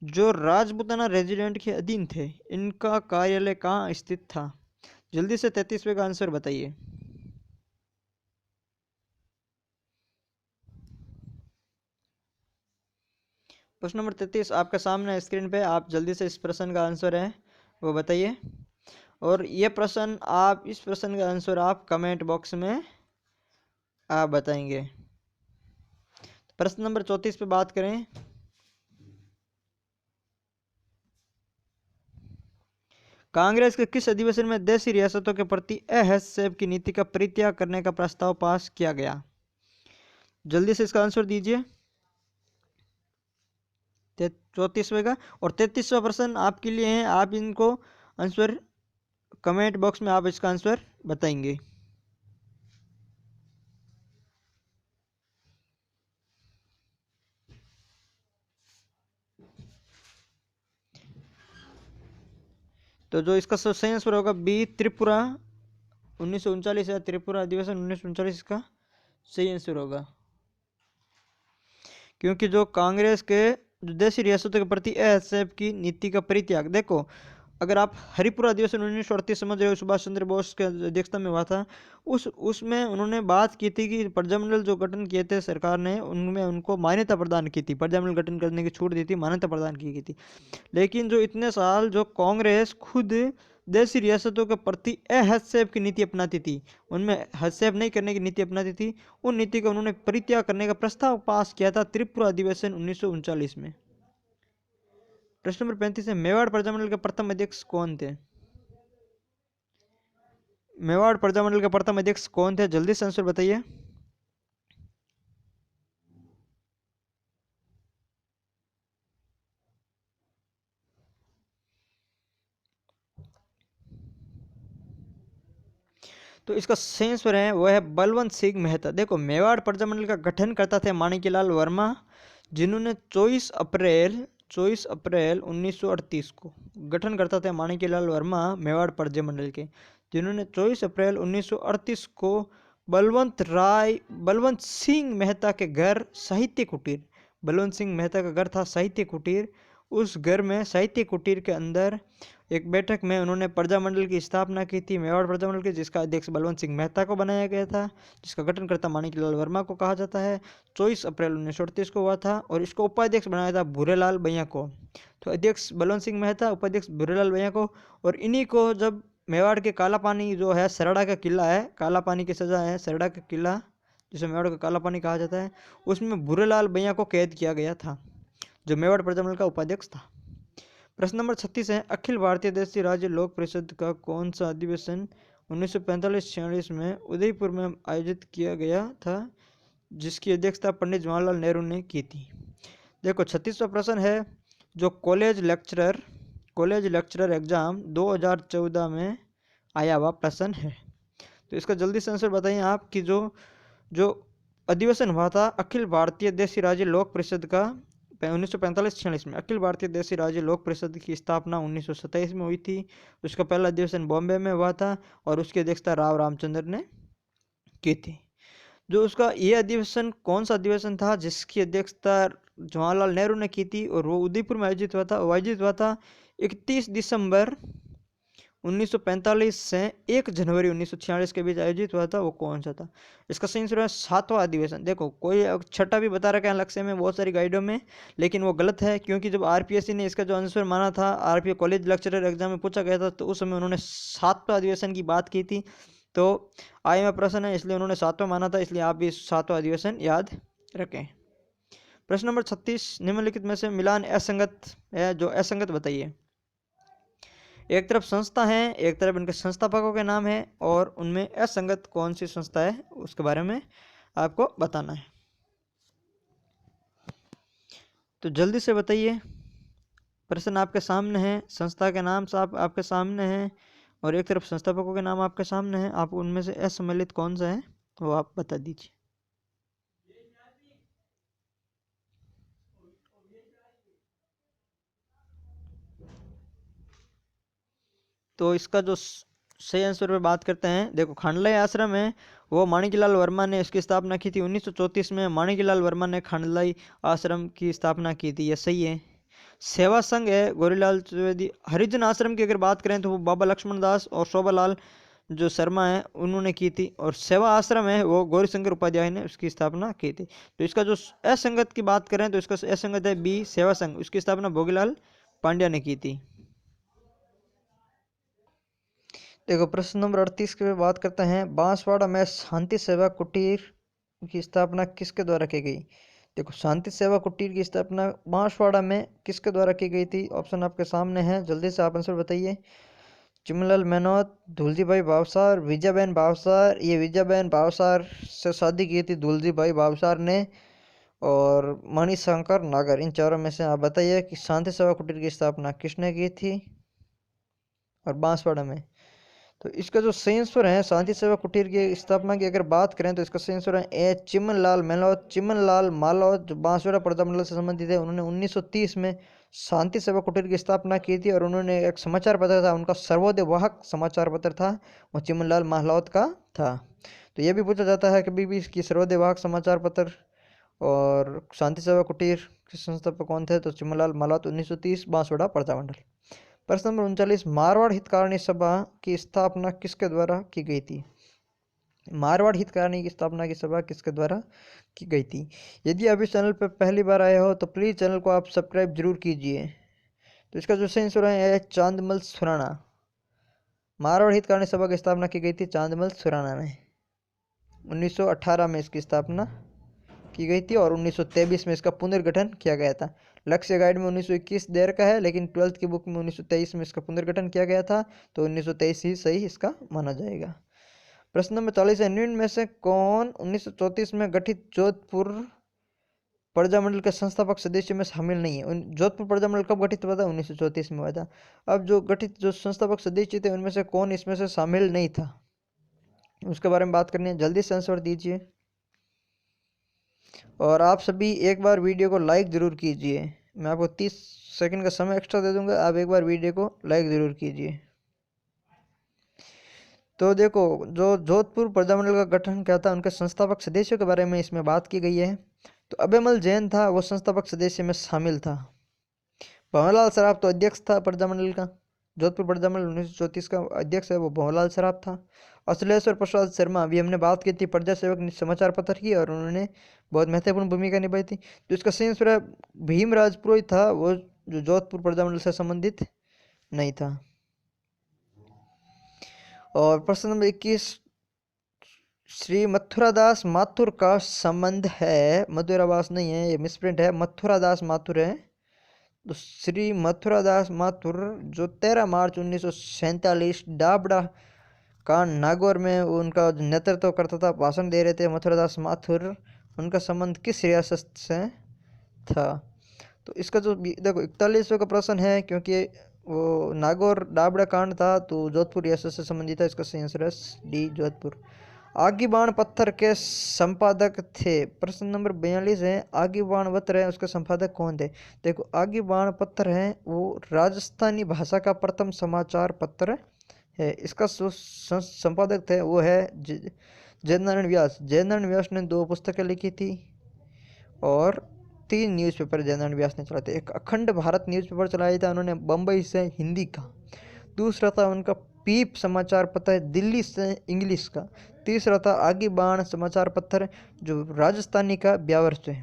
जो राजपूताना रेजिडेंट के अधीन थे। इनका कार्यालय कहाँ स्थित था? जल्दी से 33वें का आंसर बताइए। प्रश्न नंबर 33 आपके सामने स्क्रीन पे, आप जल्दी से इस प्रश्न का आंसर है वो बताइए। और ये प्रश्न आप, इस प्रश्न का आंसर आप कमेंट बॉक्स में आप बताएंगे। प्रश्न नंबर 34 पे बात करें। कांग्रेस के किस अधिवेशन में देशी रियासतों के प्रति हस्तक्षेप की नीति का परित्याग करने का प्रस्ताव पास किया गया? जल्दी से इसका आंसर दीजिए 34वें का। और 33वां प्रश्न आपके लिए है, आप इनको आंसर कमेंट बॉक्स में आप इसका आंसर बताएंगे। तो जो इसका सही आंसर होगा बी, त्रिपुरा 1939 या त्रिपुरा अधिवेशन 1939 इसका सही आंसर होगा। क्योंकि जो कांग्रेस के जो देशी रियासतों के प्रति हस्तक्षेप की नीति का परित्याग, देखो अगर आप हरिपुरा अधिवेशन 1938 समझ रहे हो, सुभाष चंद्र बोस के अध्यक्षता में हुआ था, उसमें उन्होंने बात की थी कि प्रजामंडल जो गठन किए थे सरकार ने, उनमें उनको मान्यता प्रदान की थी, प्रजामंडल गठन करने की छूट दी थी, मान्यता प्रदान की गई थी। लेकिन जो इतने साल जो कांग्रेस खुद देशी रियासतों के प्रति हस्तक्षेप की नीति अपनाती थी, उनमें हस्तक्षेप नहीं करने की नीति अपनाती थी, उन नीति का उन्होंने परित्याग करने का प्रस्ताव पास किया था त्रिपुरा अधिवेशन 1939 में। प्रश्न नंबर 35 है, मेवाड़ प्रजामंडल के प्रथम अध्यक्ष कौन थे? मेवाड़ प्रजामंडल के प्रथम अध्यक्ष कौन थे? जल्दी से आंसर बताइए। तो इसका सही आंसर है वह है बलवंत सिंह मेहता। देखो मेवाड़ प्रजामंडल का गठन करता थे माणिक्यलाल वर्मा, जिन्होंने 24 अप्रैल 1938 को गठन करता थे माणिक्यलाल वर्मा मेवाड़ प्रजामंडल के, जिन्होंने 24 अप्रैल 1938 को बलवंत सिंह मेहता के घर साहित्य कुटीर, बलवंत सिंह मेहता का घर था साहित्य कुटीर, उस घर में साहित्य कुटीर के अंदर एक बैठक में उन्होंने प्रजामंडल की स्थापना की थी, मेवाड़ प्रजामंडल की, जिसका अध्यक्ष बलवंत सिंह मेहता को बनाया गया था, जिसका गठनकर्ता माणिक्यलाल वर्मा को कहा जाता है। 24 अप्रैल 1938 को हुआ था और इसको उपाध्यक्ष बनाया था भूरेलाल भैया को। तो अध्यक्ष बलवंत सिंह मेहता, उपाध्यक्ष भूरेलाल भैया को। और इन्हीं को जब मेवाड़ के काला पानी जो है, सरड़ा का किला है, काला पानी की सजा है, सरड़ा का किला जिसे मेवाड़ का काला पानी कहा जाता है, उसमें भूरेलाल भैया को कैद किया गया था, जो मेवाड़ प्रजामंडल का उपाध्यक्ष था। प्रश्न नंबर 36 है, अखिल भारतीय देशी राज्य लोक परिषद का कौन सा अधिवेशन 1945-46 में उदयपुर में आयोजित किया गया था, जिसकी अध्यक्षता पंडित जवाहरलाल नेहरू ने की थी? देखो 36वां प्रश्न है, जो कॉलेज लेक्चरर एग्जाम 2014 में आया हुआ प्रश्न है। तो इसका जल्दी से आंसर बताइए आप कि जो जो अधिवेशन हुआ था अखिल भारतीय देशी राज्य लोक परिषद का 1945-46 में, अखिल भारतीय देशी राज्य लोक परिषद की स्थापना 1927 में हुई थी। उसका पहला अधिवेशन बॉम्बे में हुआ था और उसकी अध्यक्षता राव रामचंद्र ने की थी। जो उसका ये अधिवेशन कौन सा अधिवेशन था जिसकी अध्यक्षता जवाहरलाल नेहरू ने की थी और वो उदयपुर में आयोजित हुआ था 31 दिसंबर 1945 से 1 जनवरी 1946 के बीच आयोजित हुआ था, वो कौन सा था? इसका सही आंसर है 7वां अधिवेशन। देखो कोई छठा भी बता रखा है लक्ष्य में बहुत सारी गाइडों में, लेकिन वो गलत है, क्योंकि जब आरपीएससी ने इसका जो आंसर माना था, आरपीए कॉलेज लेक्चरर एग्जाम में पूछा गया था, तो उस समय उन्होंने 7वां अधिवेशन की बात की थी। तो आय में प्रश्न है इसलिए उन्होंने 7वां माना था, इसलिए आप भी 7वां अधिवेशन याद रखें। प्रश्न नंबर 36, निम्नलिखित में से मिलान असंगत है, जो असंगत बताइए। एक तरफ संस्था है, एक तरफ इनके संस्थापकों के नाम है, और उनमें असंगत कौन सी संस्था है उसके बारे में आपको बताना है। तो जल्दी से बताइए। प्रश्न आपके सामने है, संस्था के नाम साफ आपके सामने हैं और एक तरफ संस्थापकों के नाम आपके सामने हैं। आप उनमें से असम्मिलित कौन सा है वो आप बता दीजिए। तो इसका जो सही आंसर पे बात करते हैं, देखो खांडलाई आश्रम है वो माणिकलाल वर्मा ने इसकी स्थापना की थी 1934 में। माणिकलाल वर्मा ने खांडलाई आश्रम की स्थापना की थी, ये सही है। सेवा संघ है गौरीलाल द्विवेदी। हरिजन आश्रम की अगर बात करें तो वो बाबा लक्ष्मण दास और शोभालाल जो शर्मा है उन्होंने की थी। और सेवा आश्रम है वो गौरीशंकर उपाध्याय ने उसकी स्थापना की थी। तो इसका जो असंगत की बात करें तो इसका असंगत है बी सेवा संघ, उसकी स्थापना भोगीलाल पांड्या ने की थी। देखो प्रश्न नंबर 38 की बात करते हैं, बांसवाड़ा में शांति सेवा कुटीर की स्थापना किसके द्वारा की गई। देखो शांति सेवा कुटीर की स्थापना बांसवाड़ा में किसके द्वारा की गई थी। ऑप्शन आपके सामने हैं, जल्दी से आप आंसर बताइए। चिमनलाल मेहनत, धुलजी भाई भावसार, विजयाबेन भावसार। ये विजयाबेन भावसार से शादी की थी धुलजी भाई भावसार ने। और मणिशंकर नागर, इन चारों में से आप बताइए कि शांति सेवा कुटीर की स्थापना किसने की थी और बांसवाड़ा में। तो इसका जो सही आंसर है शांति सेवा कुटीर की स्थापना की अगर बात करें तो इसका सही आंसर है ए चिमनलाल मेहनत। चिमनलाल मालौत जो बांसवाड़ा प्रजामंडल से संबंधित है, उन्होंने 1930 में शांति सेवा कुटीर की स्थापना की थी। और उन्होंने एक समाचार पत्र था, उनका सर्वोदय वाहक समाचार पत्र था, वो चिमनलाल माहलौत का था। तो ये भी पूछा जाता है कभी भी कि सर्वोदय वाहक समाचार पत्र और शांति सेवा कुटीर के संस्थापक कौन थे, तो चिमनलाल माहलौत 1930 बांसवाड़ा प्रजामंडल। प्रश्न नंबर 39, मारवाड़ हितकारिणी सभा की स्थापना किसके द्वारा की गई थी। मारवाड़ हितकारिणी की स्थापना की सभा किसके द्वारा की गई थी। यदि आप इस चैनल पर पहली बार आए हो तो प्लीज़ चैनल को आप सब्सक्राइब जरूर कीजिए। तो इसका जो सही आंसर है चांदमल सुराणा। मारवाड़ हितकारिणी सभा की स्थापना की गई थी चांदमल सुराणा ने। 1918 में इसकी स्थापना की गई थी और 1923 में इसका पुनर्गठन किया गया था। लक्ष्य गाइड में 1921 दे रखा है, लेकिन 12th की बुक में 1923 में इसका पुनर्गठन किया गया था, तो 1923 ही सही इसका माना जाएगा। प्रश्न नंबर 40 है, निम्न में से कौन 1934 में गठित जोधपुर प्रजामंडल के संस्थापक सदस्य में शामिल नहीं है। जोधपुर प्रजामंडल कब गठित हुआ था, 1934 में हुआ था। अब जो गठित जो संस्थापक सदस्य थे उनमें से कौन इसमें से शामिल नहीं था, उसके बारे में बात करनी है। जल्दी से आंसर दीजिए और आप सभी एक बार वीडियो को लाइक ज़रूर कीजिए। मैं आपको 30 सेकंड का समय एक्स्ट्रा दे दूंगा, आप एक बार वीडियो को लाइक ज़रूर कीजिए। तो देखो जो जोधपुर प्रजामंडल का गठन किया था उनके संस्थापक सदस्यों के बारे में इसमें बात की गई है। तो अभयमल जैन था वो संस्थापक सदस्य में शामिल था। भंवरलाल सराफ तो अध्यक्ष था प्रजामंडल का, जोधपुर प्रजामंडल 1934 का अध्यक्ष है वो भंवरलाल सराफ था। अचलेश्वर प्रसाद शर्मा, अभी हमने बात की थी प्रजा सेवक समाचार पत्र की, और उन्होंने बहुत महत्वपूर्ण भूमिका निभाई थी। तो इसका सही आंसर है भीमराज पुरोहित था, वो जो जोधपुर प्रजामंडल से संबंधित नहीं था। और प्रश्न नंबर 21, श्री मथुरादास माथुर का संबंध है, मधुरावास नहीं है, ये मिसप्रिंट है, मथुरादास माथुर है। तो श्री मथुरादास माथुर जो 13 मार्च 1947 डाबड़ा का नागौर में उनका नेतृत्व करता था, भाषण दे रहे थे मथुरादास माथुर, उनका संबंध किस रियासत से था। तो इसका जो देखो 41वें का प्रश्न है, क्योंकि वो नागौर डाबड़ा कांड था तो जोधपुर रियासत से संबंधित है। इसका सही आंसर है डी जोधपुर। आगीबाण पत्थर के संपादक थे। प्रश्न नंबर 42 है, आगीबाण पत्थर है उसके संपादक कौन थे। देखो आगीबाण पत्थर है वो राजस्थानी भाषा का प्रथम समाचार पत्र है। इसका जो संपादक थे वो है जयनारायण व्यास। जयनारायण व्यास ने 2 पुस्तकें लिखी थी और 3 न्यूज़पेपर जयनारायण व्यास ने चलाए थे। एक अखंड भारत न्यूज़पेपर चलाया था उन्होंने बम्बई से हिंदी का। दूसरा था उनका पीप समाचार पत्र दिल्ली से इंग्लिश का। तीसरा था आगी बाण समाचार पत्र जो राजस्थानी का ब्यावर से।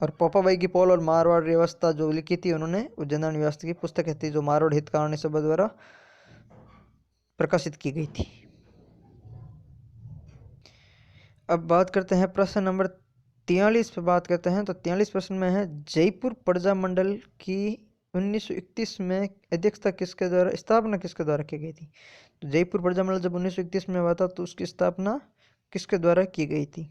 और पोपाबाई की पोल और मारवाड़ व्यवस्था जो लिखी थी उन्होंने जयनारायण व्यास की पुस्तक थी जो मारवाड़ हितकारिणी सभा द्वारा प्रकाशित की गई थी। अब बात करते हैं प्रश्न नंबर 43 पे बात करते हैं। तो 43 प्रश्न में है, जयपुर प्रजामंडल की 1931 में अध्यक्षता किसके द्वारा स्थापना किसके द्वारा की गई थी। तो जयपुर प्रजामंडल जब 1931 में हुआ था तो उसकी स्थापना किसके द्वारा की गई थी।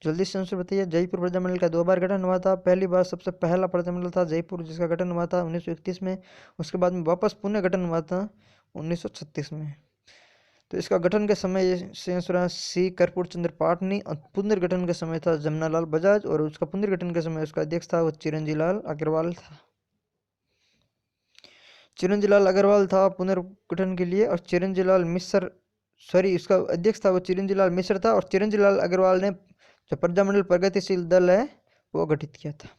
जल्दी से आंसर बताइए। जयपुर प्रजामंडल का 2 बार गठन हुआ था। पहली बार सबसे पहला प्रजामंडल था जयपुर, जिसका गठन हुआ था 1931 में। उसके बाद में वापस पुनः गठन हुआ था 1936 में। तो इसका गठन के समय से आंसर है सी कर्पूर चंद्र पाटनी, और पुनर्गठन के समय था जमनालाल बजाज, और उसका पुनर्गठन के समय उसका अध्यक्ष था वो चिरंजी लाल अग्रवाल था। चिरंजी लाल अग्रवाल था पुनर्गठन के लिए, और चिरंजी लाल मिश्र, सॉरी, इसका अध्यक्ष था वो चिरंजी लाल मिश्र था, और चिरंजी लाल अग्रवाल ने जो प्रजामंडल प्रगतिशील दल है वो गठित किया था।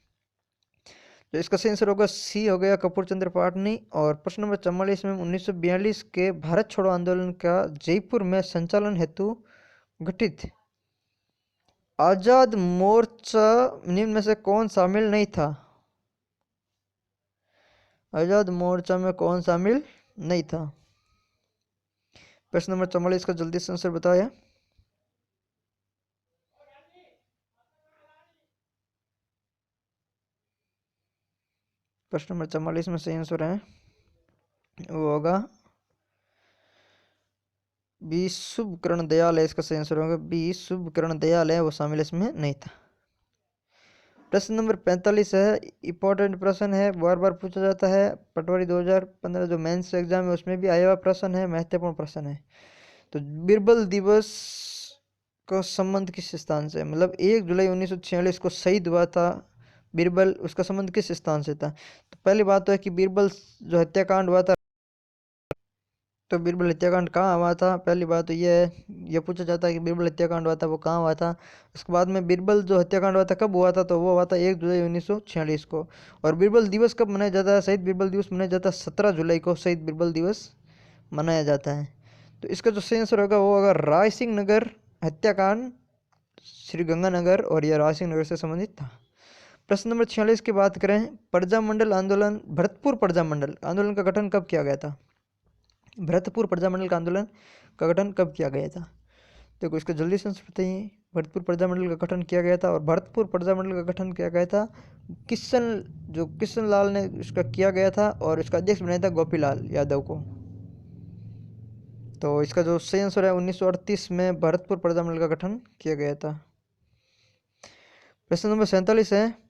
तो इसका सही आंसर होगा सी हो गया कपूर चंद्र पाटनी। और प्रश्न नंबर 44 में 1942 के भारत छोड़ो आंदोलन का जयपुर में संचालन हेतु गठित आजाद मोर्चा निम्न में से कौन शामिल नहीं था? आजाद मोर्चा में कौन शामिल नहीं था? प्रश्न नंबर 44 का जल्दी से आंसर बताया। प्रश्न नंबर 44 में सही आंसर है वो होगा बी शुभकरण दयाल है। इसका सही आंसर होगा बी शुभकरण दयाल है, वो शामिल इसमें नहीं था। प्रश्न नंबर 45 है, इंपॉर्टेंट प्रश्न है, बार बार पूछा जाता है। पटवारी 2015 जो मेंस एग्जाम है उसमें भी आया हुआ प्रश्न है, महत्वपूर्ण प्रश्न है। तो बीरबल दिवस का संबंध किस स्थान से? मतलब 1 जुलाई 1946 को शहीद हुआ था बीरबल, उसका संबंध किस स्थान से था? तो पहली बात तो है कि बीरबल जो हत्याकांड हुआ था, तो बीरबल हत्याकांड कहाँ हुआ था? पहली बात तो ये है, ये पूछा जाता है कि बीरबल हत्याकांड हुआ था वो कहाँ हुआ था। उसके बाद में बीरबल जो हत्याकांड हुआ था कब हुआ था? तो वो हुआ था 1 जुलाई 1946 को। और बीरबल दिवस कब मनाया जाता है? शहीद बीरबल दिवस मनाया जाता है 17 जुलाई को, शहीद बीरबल दिवस मनाया जाता है। तो इसका जो सही आंसर होगा वो होगा राय सिंह नगर हत्याकांड श्री गंगानगर, और यह राय सिंह नगर से संबंधित था। प्रश्न नंबर 46 की बात करें, प्रजामंडल आंदोलन, भरतपुर प्रजामंडल आंदोलन का गठन कब किया गया था? भरतपुर प्रजामंडल का आंदोलन का गठन कब किया गया था? देखो इसका जल्दी से आंसर बताइए। भरतपुर प्रजामंडल का गठन किया गया था, और भरतपुर प्रजामंडल का गठन किया गया था किशन लाल ने इसका किया गया था, और इसका अध्यक्ष बनाया था गोपीलाल यादव को। तो इसका जो सही आंसर है 1938 में भरतपुर प्रजामंडल का गठन किया गया था। प्रश्न नंबर 47 है,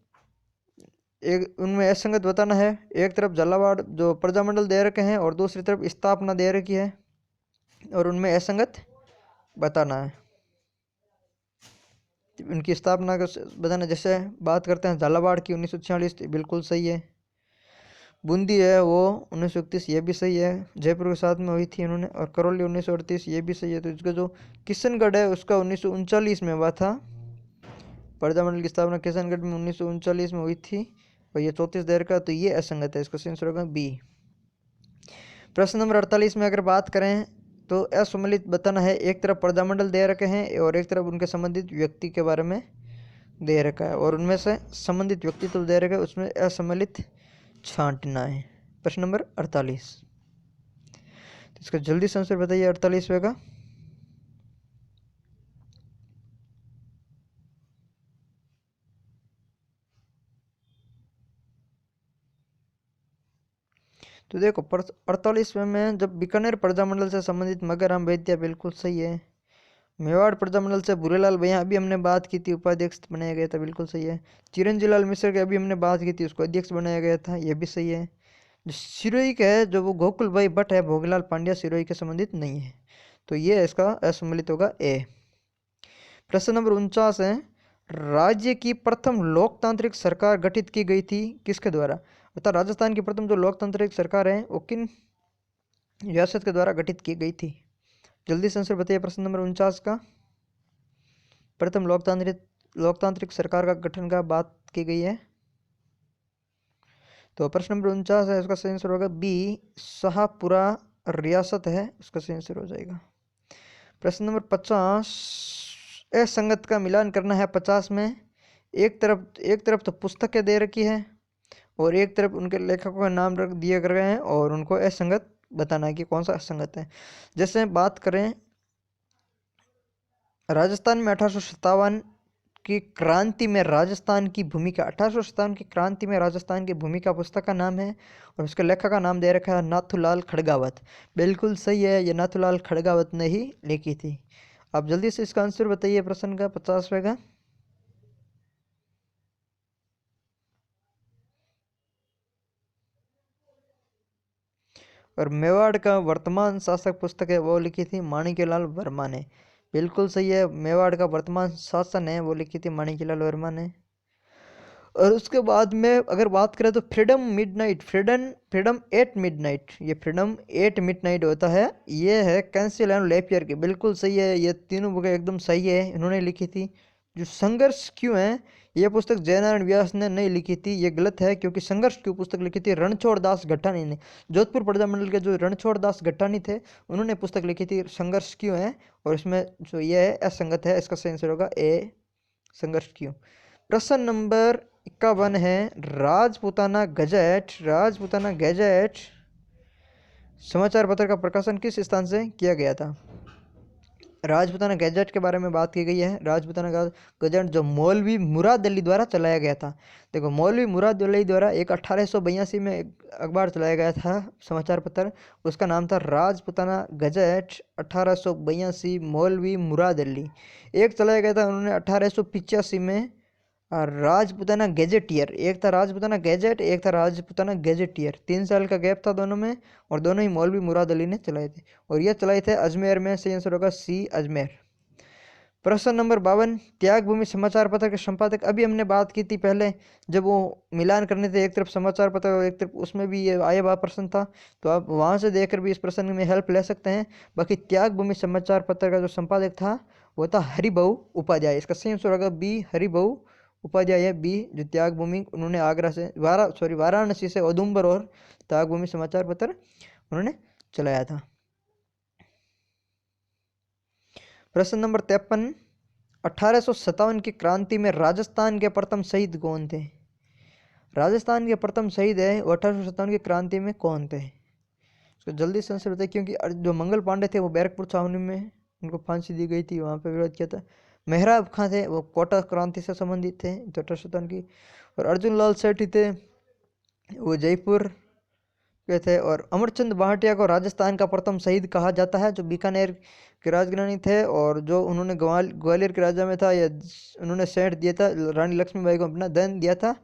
एक उनमें असंगत बताना है। एक तरफ झालावाड़ जो प्रजामंडल दे रखे हैं और दूसरी तरफ स्थापना दे रखी है, और उनमें असंगत बताना है। उनकी स्थापना का बताना, जैसे बात करते हैं झालावाड़ की 1946 बिल्कुल सही है। बूंदी है वो 1931, ये भी सही है, जयपुर के साथ में हुई थी उन्होंने। और करौली 1938, ये भी सही है। तो इसका जो किशनगढ़ है उसका 1939 में हुआ था, प्रजामंडल की स्थापना किशनगढ़ में 1939 में हुई थी, और ये 34 देर का, तो ये असंगत है। इसका सही आंसर होगा बी। प्रश्न नंबर 48 में अगर बात करें तो असम्मिलित बताना है। एक तरफ प्रजामंडल दे रखे हैं और एक तरफ उनके संबंधित व्यक्ति के बारे में दे रखा है, और उनमें से संबंधित व्यक्तित्व दे रखा है, उसमें असम्मिलित छांटना है। प्रश्न नंबर 48, तो इसका जल्दी से आंसर बताइए 48वें का। तो देखो 48वें में जब बीकानेर प्रजामंडल से संबंधित मगरराम वैद्य, बिल्कुल सही है। मेवाड़ प्रजामंडल से भूरेलाल भैया, अभी हमने बात की थी, उपाध्यक्ष बनाया गया था, बिल्कुल सही है। चिरंजी लाल मिश्र की अभी हमने बात की थी, उसको अध्यक्ष बनाया गया था, ये भी सही है। जो सिरोही का है जो वो गोकुल भाई भट्ट है, भोगीलाल पांड्या सिरोही के संबंधित नहीं है, तो ये इसका असम्मिलित होगा ए। प्रश्न नंबर 49 है, राज्य की प्रथम लोकतांत्रिक सरकार गठित की गई थी किसके द्वारा? अर्थात राजस्थान की प्रथम जो लोकतांत्रिक सरकार है वो किन रियासत के द्वारा गठित की गई थी? जल्दी से आंसर बताइए प्रश्न नंबर 49 का। प्रथम लोकतांत्रिक सरकार का गठन का बात की गई है, तो प्रश्न नंबर 49 है, उसका सही आंसर होगा बी शाहपुरा रियासत है, उसका सही आंसर हो जाएगा। प्रश्न नंबर 50, असंगत का मिलान करना है 50 में। एक तरफ तो पुस्तकें दे रखी है, और एक तरफ उनके लेखकों का नाम रख दिए गए हैं, और उनको असंगत बताना है कि कौन सा असंगत है। जैसे बात करें राजस्थान में 1857 की क्रांति में राजस्थान की भूमिका, 1857 की क्रांति में राजस्थान की भूमिका पुस्तक का नाम है, और उसके लेखक का नाम दे रखा है नाथूलाल खड़गावत, बिल्कुल सही है, ये नाथूलाल खड़गावत ने ही लिखी थी। आप जल्दी से इसका आंसर बताइए प्रश्न का 50वें का। और मेवाड़ का वर्तमान शासक पुस्तक है वो लिखी थी माणिक्यलाल वर्मा ने। बिल्कुल सही है, मेवाड़ का वर्तमान शासन है वो लिखी थी माणिक्यलाल वर्मा ने। और उसके बाद में अगर बात करें तो freedom midnight, freedom at midnight, ये फ्रीडम एट मिडनाइट होता है, ये है कैंसिल एंड लेपियर की। बिल्कुल सही है, ये तीनों बुकें एकदम सही है, इन्होंने लिखी थी। जो संघर्ष क्यों है, ये पुस्तक जयनारायण व्यास ने नहीं लिखी थी, ये गलत है, क्योंकि संघर्ष क्यों पुस्तक लिखी थी रणछोड़ दास गट्टानी ने। जोधपुर प्रजामंडल के जो रणछोड़ दास गट्टानी थे उन्होंने पुस्तक लिखी थी संघर्ष क्यों है, और इसमें जो ये है असंगत है, इसका सही आंसर होगा ए संघर्ष क्यों। प्रश्न नंबर 51 है राजपूताना गजेट, राजपूताना गजेट समाचार पत्र का प्रकाशन किस स्थान से किया गया था। राजपूताना गैजेट के बारे में बात की गई है। राजपूताना गैजेट जो मौलवी मुराद अली द्वारा चलाया गया था। देखो, मौलवी मुराद अली द्वारा एक 1882 में एक अखबार चलाया गया था, समाचार पत्र, उसका नाम था राजपूताना गैजेट 1882, मौलवी मुराद अली। एक चलाया गया था उन्होंने 1885 में राजपूताना गैजेटियर, एक था राजपूताना गैजेट, एक था राजपूताना गैजेटियर। 3 साल का गैप था दोनों में, और दोनों ही मौलवी मुराद अली ने चलाए थे, और ये चलाए थे अजमेर में। सही आंसर होगा सी अजमेर। प्रश्न नंबर 52 त्याग भूमि समाचार पत्र के संपादक, अभी हमने बात की थी पहले जब वो मिलान करने थे, एक तरफ समाचार पत्र और एक तरफ, उसमें भी ये आया हुआ प्रश्न था, तो आप वहाँ से देखकर भी इस प्रश्न में हेल्प ले सकते हैं। बाकी त्याग भूमि समाचार पत्र का जो संपादक था वो था हरिभाऊ उपाध्याय। इसका सही आंसर होगा बी हरिभाऊ उपाध्याय, बी जो त्याग भूमि उन्होंने आगरा से वाराणसी से औदुंबर और त्याग भूमि समाचार पत्र उन्होंने चलाया था। प्रश्न नंबर 53 1857 की क्रांति में राजस्थान के प्रथम शहीद कौन थे। राजस्थान के प्रथम शहीद है वो 1857 की क्रांति में कौन थे, इसको जल्दी से आंसर बताइए, क्योंकि जो मंगल पांडे थे वो बैरकपुर छावनी में उनको फांसी दी गई थी, वहाँ पे विरोध किया था। मेहराब खां थे वो कोटा क्रांति से संबंधित थे, तो 1857 की। और अर्जुन लाल सेठी थे वो जयपुर के थे। और अमरचंद भाटिया को राजस्थान का प्रथम शहीद कहा जाता है, जो बीकानेर के राजघरानी थे, और जो उन्होंने ग्वालियर के राजा में था, या उन्होंने सेठ दिया था, रानी लक्ष्मीबाई को अपना धन दिया था,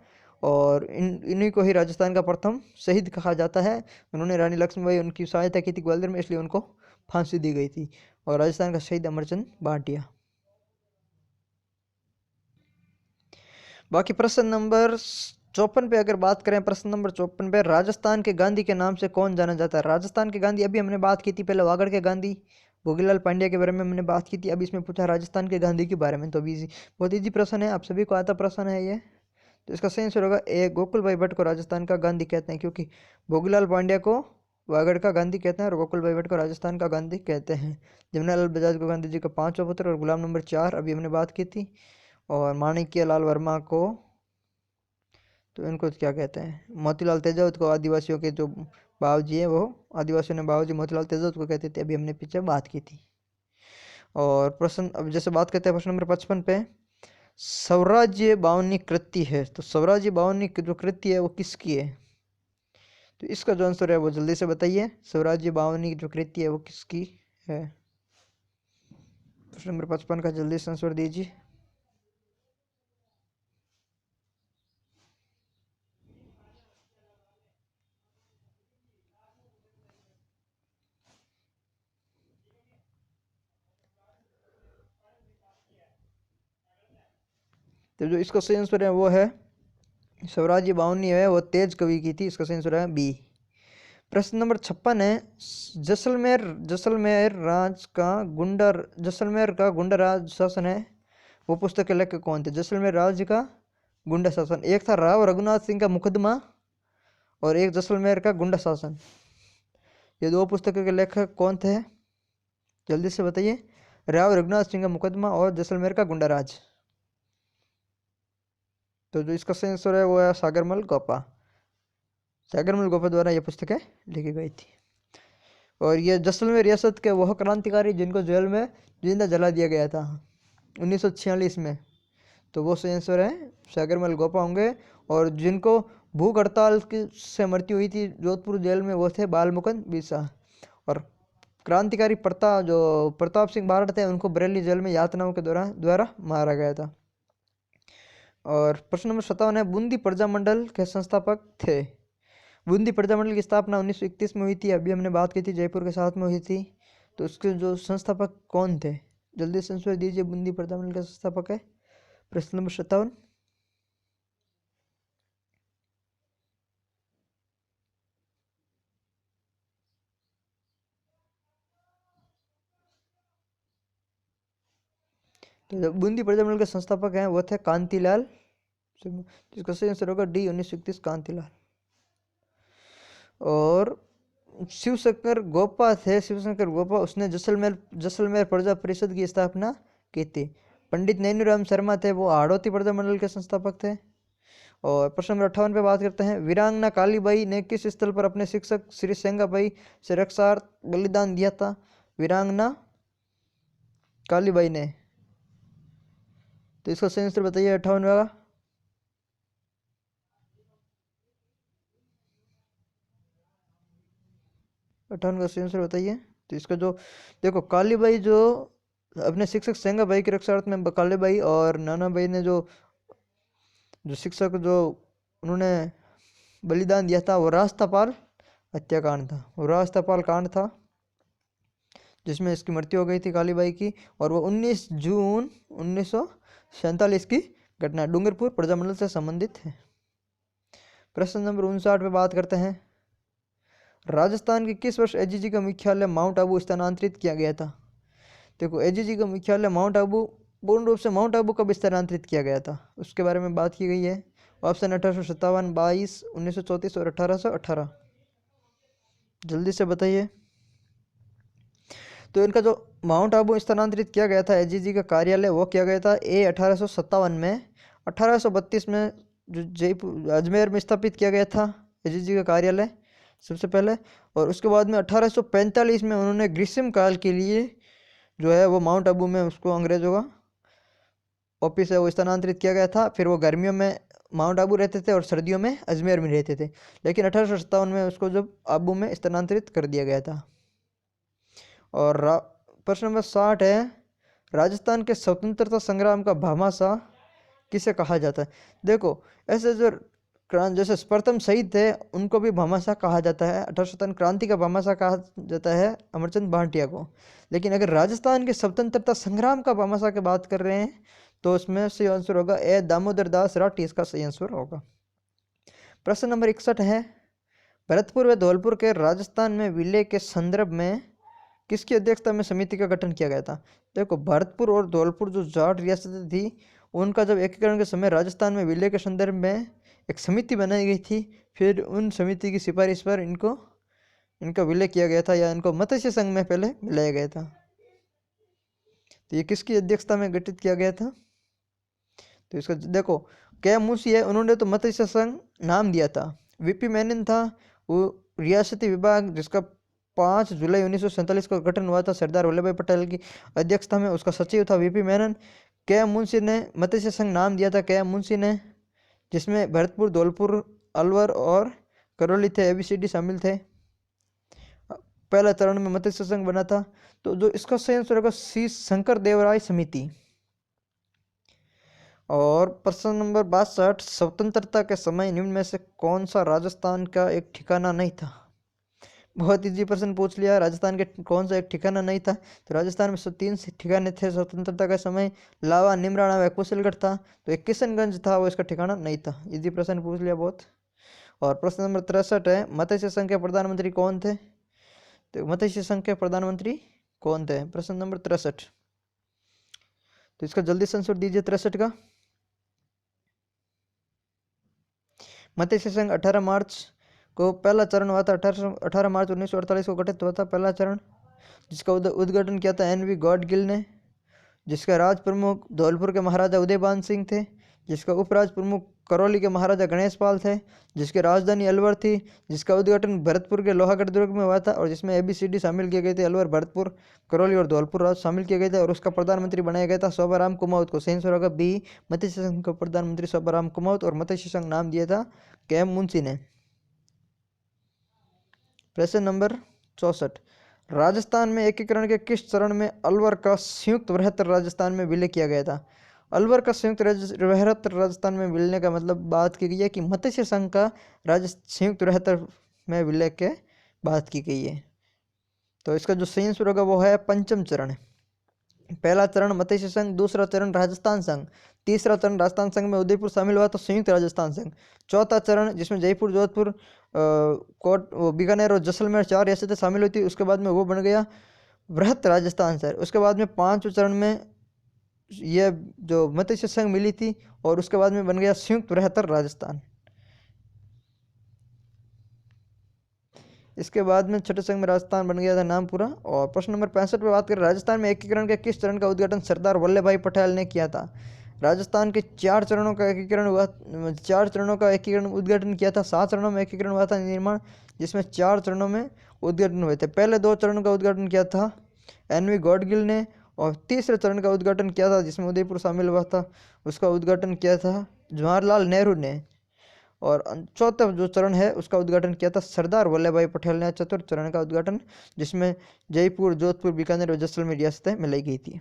और इन्हीं को ही राजस्थान का प्रथम शहीद कहा जाता है। उन्होंने रानी लक्ष्मीबाई उनकी सहायता की थी ग्वालियर में, इसलिए उनको फांसी दी गई थी। और राजस्थान का शहीद अमरचंद भाटिया। बाकी प्रश्न नंबर 54 पे अगर बात करें, प्रश्न नंबर 54 पे राजस्थान के गांधी के नाम से कौन जाना जाता है। राजस्थान के गांधी अभी हमने बात की थी पहले, वागड़ के गांधी भोगीलाल पांड्या के बारे में हमने बात की थी। अब इसमें पूछा राजस्थान के गांधी के बारे में, तो अभी बहुत ईजी प्रश्न है, आप सभी को आता प्रश्न है ये। तो इसका सही आंसर होगा ए गोकुल भाई भट्ट को राजस्थान का गांधी कहते हैं, क्योंकि भोगीलाल पांड्या को वागड़ का गांधी कहते हैं और गोकुल भाई भट्ट को राजस्थान का गांधी कहते हैं। जमनालाल बजाज को गांधी जी का 5वां पुत्र और गुलाम नंबर 4 अभी हमने बात की थी। और माणिक्य लाल वर्मा को, तो इनको क्या कहते हैं, मोतीलाल तेजावत को आदिवासियों के जो बाबूजी है वो आदिवासियों ने बाबूजी मोतीलाल तेजावत को कहते थे, अभी हमने पीछे बात की थी। और प्रश्न अब जैसे बात करते हैं प्रश्न नंबर 55 पे, स्वराज्य बावनी कृति है, तो स्वराज्य बावनी जो कृति है वो किसकी है। तो इसका जो आंसर है वो जल्दी से बताइए, स्वराज्य बावनी जो कृति है वो किसकी है। प्रश्न नंबर 55 का जल्दी से आंसर दीजिए। तो जो इसका सही आंसर है वो है स्वराज्य बावनी है वो तेज कवि की थी, इसका सही आंसर है बी। प्रश्न नंबर 56 है जैसलमेर का गुंडा राज शासन है वो पुस्तक के लेखक कौन थे। जैसलमेर राज्य का गुंडा शासन, एक था राव रघुनाथ सिंह का मुकदमा और एक जैसलमेर का गुंडा शासन। ये दो पुस्तकों के लेखक कौन थे, जल्दी से बताइए। राव रघुनाथ सिंह का मुकदमा और जैसलमेर का गुंडा राज। तो जो इसका सही आंसर है वो है सागरमल गोपा। सागरमल गोपा द्वारा ये पुस्तकें लिखी गई थी। और ये जैसलमेर रियासत के वह क्रांतिकारी जिनको जेल में जिंदा जला दिया गया था 1946 में, तो वो सही आंसर है सागरमल गोपा होंगे। और जिनको भूख हड़ताल की से मृत्यु हुई थी जोधपुर जेल में वो थे बालमुकुंद बिरसा। और क्रांतिकारी प्रताप सिंह बारड थे, उनको बरेली जेल में यातनाओं के द्वारा मारा गया था। और प्रश्न नंबर 57 है बूंदी प्रजामंडल के संस्थापक थे। बूंदी प्रजामंडल की स्थापना 1931 में हुई थी, अभी हमने बात की थी जयपुर के साथ में हुई थी। तो उसके जो संस्थापक कौन थे, जल्दी से आंसर दीजिए। बूंदी प्रजामंडल का संस्थापक है प्रश्न नंबर 57। तो जो बूंदी प्रजामंडल के संस्थापक हैं वो थे कांतिलाल, जिसका सही आंसर होगा डी 1931 कांतिलाल। और शिवशंकर गोपा थे, शिवशंकर गोपा, उसने जैसलमेर जैसलमेर प्रजा परिषद की स्थापना की थी। पंडित नैनूराम शर्मा थे, वो हाड़ौती प्रजामंडल के संस्थापक थे। और प्रश्न नंबर 58 पे बात करते हैं। वीरांगना कालीबाई ने किस स्थल पर अपने शिक्षक श्री सेंगाबाई से रक्षार्थ बलिदान दिया था? वीरांगना कालीबाई ने, तो इसका सही आंसर बताइए 58वां। 58 का सही आंसर बताइए। तो इसका जो देखो, कालीबाई जो अपने शिक्षक सेंगाबाई की रक्षार्थ में कालीबाई और नानाबाई ने जो जो शिक्षक जो उन्होंने बलिदान दिया था वो रास्तापाल हत्याकांड था, वो रास्तापाल कांड था जिसमें इसकी मृत्यु हो गई थी कालीबाई की। और वो 19 जून 1947 की घटना, डूंगरपुर प्रजामंडल से संबंधित है। प्रश्न नंबर 59 पे बात करते हैं। राजस्थान के किस वर्ष एजीजी का मुख्यालय माउंट आबू स्थानांतरित किया गया था? देखो, एजीजी का मुख्यालय माउंट आबू, पूर्ण रूप से माउंट आबू कब स्थानांतरित किया गया था उसके बारे में बात की गई है। ऑप्शन 1857, 22, 1934 और 1818। जल्दी से बताइए। तो इनका जो माउंट आबू स्थानांतरित किया गया था एजीजी का कार्यालय, वो किया गया था 1857 में। 1832 में जो जयपुर अजमेर में स्थापित किया गया था एजीजी का कार्यालय सबसे पहले। और उसके बाद में 1845 में उन्होंने ग्रीष्म काल के लिए जो है वो माउंट आबू में उसको अंग्रेजों का ऑफिस है वो स्थानांतरित किया गया था। फिर वो गर्मियों में माउंट आबू रहते थे और सर्दियों में अजमेर में रहते थे, लेकिन 1857 में उसको जब आबू में स्थानांतरित कर दिया गया था। और प्रश्न नंबर 60 है। राजस्थान के स्वतंत्रता संग्राम का भामाशाह किसे कहा जाता है? देखो, ऐसे जो जैसे प्रथम शहीद थे उनको भी भामाशाह कहा जाता है। 1857 क्रांति का भामाशाह कहा जाता है अमरचंद भाटिया को। लेकिन अगर राजस्थान के स्वतंत्रता संग्राम का भामाशाह की बात कर रहे हैं तो उसमें सही आंसर होगा ए दामोदर दास राठी, इसका सही आंसर होगा। प्रश्न नंबर 61 है। भरतपुर व धौलपुर के राजस्थान में विलय के संदर्भ में किसकी अध्यक्षता में समिति का गठन किया गया था? देखो, भरतपुर और धौलपुर जो जाट रियासतें थी उनका जब एकीकरण के समय राजस्थान में विलय के संदर्भ में एक समिति बनाई गई थी। फिर उन समिति की सिफारिश पर इनका विलय किया गया था, या इनको मत्स्य संघ में पहले मिलाया गया था। तो ये किसकी अध्यक्षता में गठित किया गया था? तो इसका देखो, क्या मुंशी है, उन्होंने तो मत्स्य संघ नाम दिया था। वीपी मेनन था वो रियासती विभाग, जिसका 5 जुलाई 1947 को गठन हुआ था सरदार वल्लभ भाई पटेल की अध्यक्षता में, उसका सचिव था वीपी मेनन। के मुंशी ने मत्स्य संघ नाम दिया था, के मुंशी ने, जिसमें भरतपुर, धौलपुर, अलवर और करौली थे, एबीसीडी शामिल थे। पहला चरण में मत्स्य संघ बना था। तो जो इसका सही आंसर होगा सी शंकर देवराय समिति। और प्रश्न नंबर 62, स्वतंत्रता के समय निम्न में से कौन सा राजस्थान का एक ठिकाना नहीं था? बहुत इजी प्रश्न पूछ लिया, राजस्थान के कौन सा एक ठिकाना नहीं था? तो राजस्थान में 3 ठिकाने थे स्वतंत्रता के समय। लावा, निमराना व कुशलगढ़ था। तो एक किशनगंज था, वो इसका ठिकाना नहीं था। इजी प्रश्न पूछ लिया बहुत। और प्रश्न नंबर 63 है। मत्स्य संघ के प्रधानमंत्री कौन थे? तो मत्स्य संघ के प्रधानमंत्री कौन थे? प्रश्न नंबर 63। तो इसका जल्दी से आंसर दीजिए 63 का। मत्स्य संघ 18 मार्च को पहला चरण हुआ था। 18 मार्च 1948 को गठित हुआ था पहला चरण, जिसका उद्घाटन किया था एन वी गॉडगिल ने। जिसका राज प्रमुख धौलपुर के महाराजा उदयबान सिंह थे। जिसका उपराज प्रमुख करौली के महाराजा गणेश पाल थे। जिसकी राजधानी अलवर थी। जिसका उद्घाटन भरतपुर के लोहागढ़ दुर्ग में हुआ था, और जिसमें एबीसीडी शामिल किए गए थे, अलवर, भरतपुर, करौली और धौलपुर राज्य शामिल किए गए थे। और उसका प्रधानमंत्री बनाया गया था शोभाराम कुमाऊत को। सही आंसर होगा बी, मत्स्य संघ का प्रधानमंत्री शोभाराम कुमाऊत, और मत्स्य संघ नाम दिया था के मुंशी ने। प्रश्न नंबर 64, राजस्थान में एकीकरण के किस चरण में अलवर का संयुक्त बृहत्तर राजस्थान में विलय किया गया था? अलवर का संयुक्त रहतर राजस्थान में विलय का मतलब बात की गई है कि मत्स्य संघ का संयुक्त रहतर में विलय के बात की गई है। तो इसका जो सही आंसर होगा वो है पंचम चरण। पहला चरण मत्स्य संघ, दूसरा चरण राजस्थान संघ, तीसरा चरण राजस्थान संघ में उदयपुर शामिल हुआ तो संयुक्त राजस्थान संघ, चौथा चरण जिसमें जयपुर, जोधपुर, कोट, बीकानेर और जैसलमेर 4 रियासतें शामिल हुई थी, उसके बाद में वो बन गया वृहत राजस्थान शहर। उसके बाद में 5वें चरण में ये जो मत्स्य संघ मिली थी और उसके बाद में बन गया संयुक्त बृहत्तर राजस्थान। इसके बाद में छठे संघ में राजस्थान बन गया था नाम पूरा। और प्रश्न नंबर 65 पे बात करें, राजस्थान में एकीकरण के किस चरण का उद्घाटन सरदार वल्लभ भाई पटेल ने किया था? राजस्थान के 4 चरणों का एकीकरण हुआ, 4 चरणों का एकीकरण उद्घाटन किया था। 7 चरणों में एकीकरण हुआ था निर्माण, जिसमें 4 चरणों में उद्घाटन हुए थे। पहले 2 चरणों का उद्घाटन किया था NV गॉडगिल ने, और तीसरे चरण का उद्घाटन किया था जिसमें उदयपुर शामिल हुआ था, उसका उद्घाटन किया था जवाहरलाल नेहरू ने। और चौथा जो चरण है उसका उद्घाटन किया था सरदार वल्लभ भाई पटेल ने। चतुर्थ चरण का उद्घाटन जिसमें जयपुर, जोधपुर, बीकानेर और जैसलमेर रियासतें मिलाई गई थी।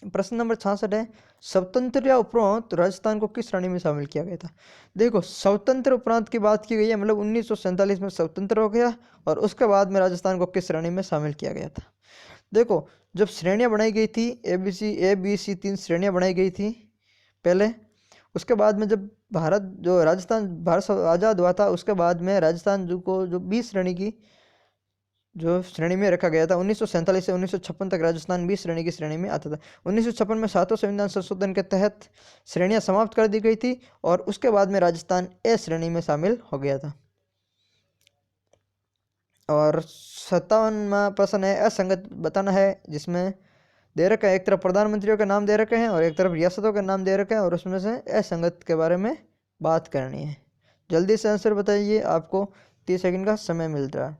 प्रश्न नंबर 66 है, स्वतंत्रता उपरांत राजस्थान को किस श्रेणी में शामिल किया गया था? देखो, स्वतंत्र उपरांत की बात की गई है, मतलब 1947 में स्वतंत्र हो गया और उसके बाद में राजस्थान को किस श्रेणी में शामिल किया गया था? देखो, जब श्रेणियां बनाई गई थी, ABC 3 श्रेणियां बनाई गई थी पहले। उसके बाद में जब भारत आज़ाद हुआ था, उसके बाद में राजस्थान को जो 20 श्रेणी की जो श्रेणी में रखा गया था। 1947 से 1956 तक राजस्थान 20 श्रेणी की श्रेणी में आता था। 1956 में 7वें संविधान संशोधन के तहत श्रेणियां समाप्त कर दी गई थी और उसके बाद में राजस्थान ए श्रेणी में शामिल हो गया था। और 57वां प्रश्न है, असंगत बताना है, जिसमें दे रखा है एक तरफ प्रधानमंत्रियों के नाम दे रखे हैं और एक तरफ रियासतों के नाम दे रखे हैं, और उसमें से असंगत के बारे में बात करनी है। जल्दी से आंसर बताइए, आपको 30 सेकंड का समय मिल रहा है।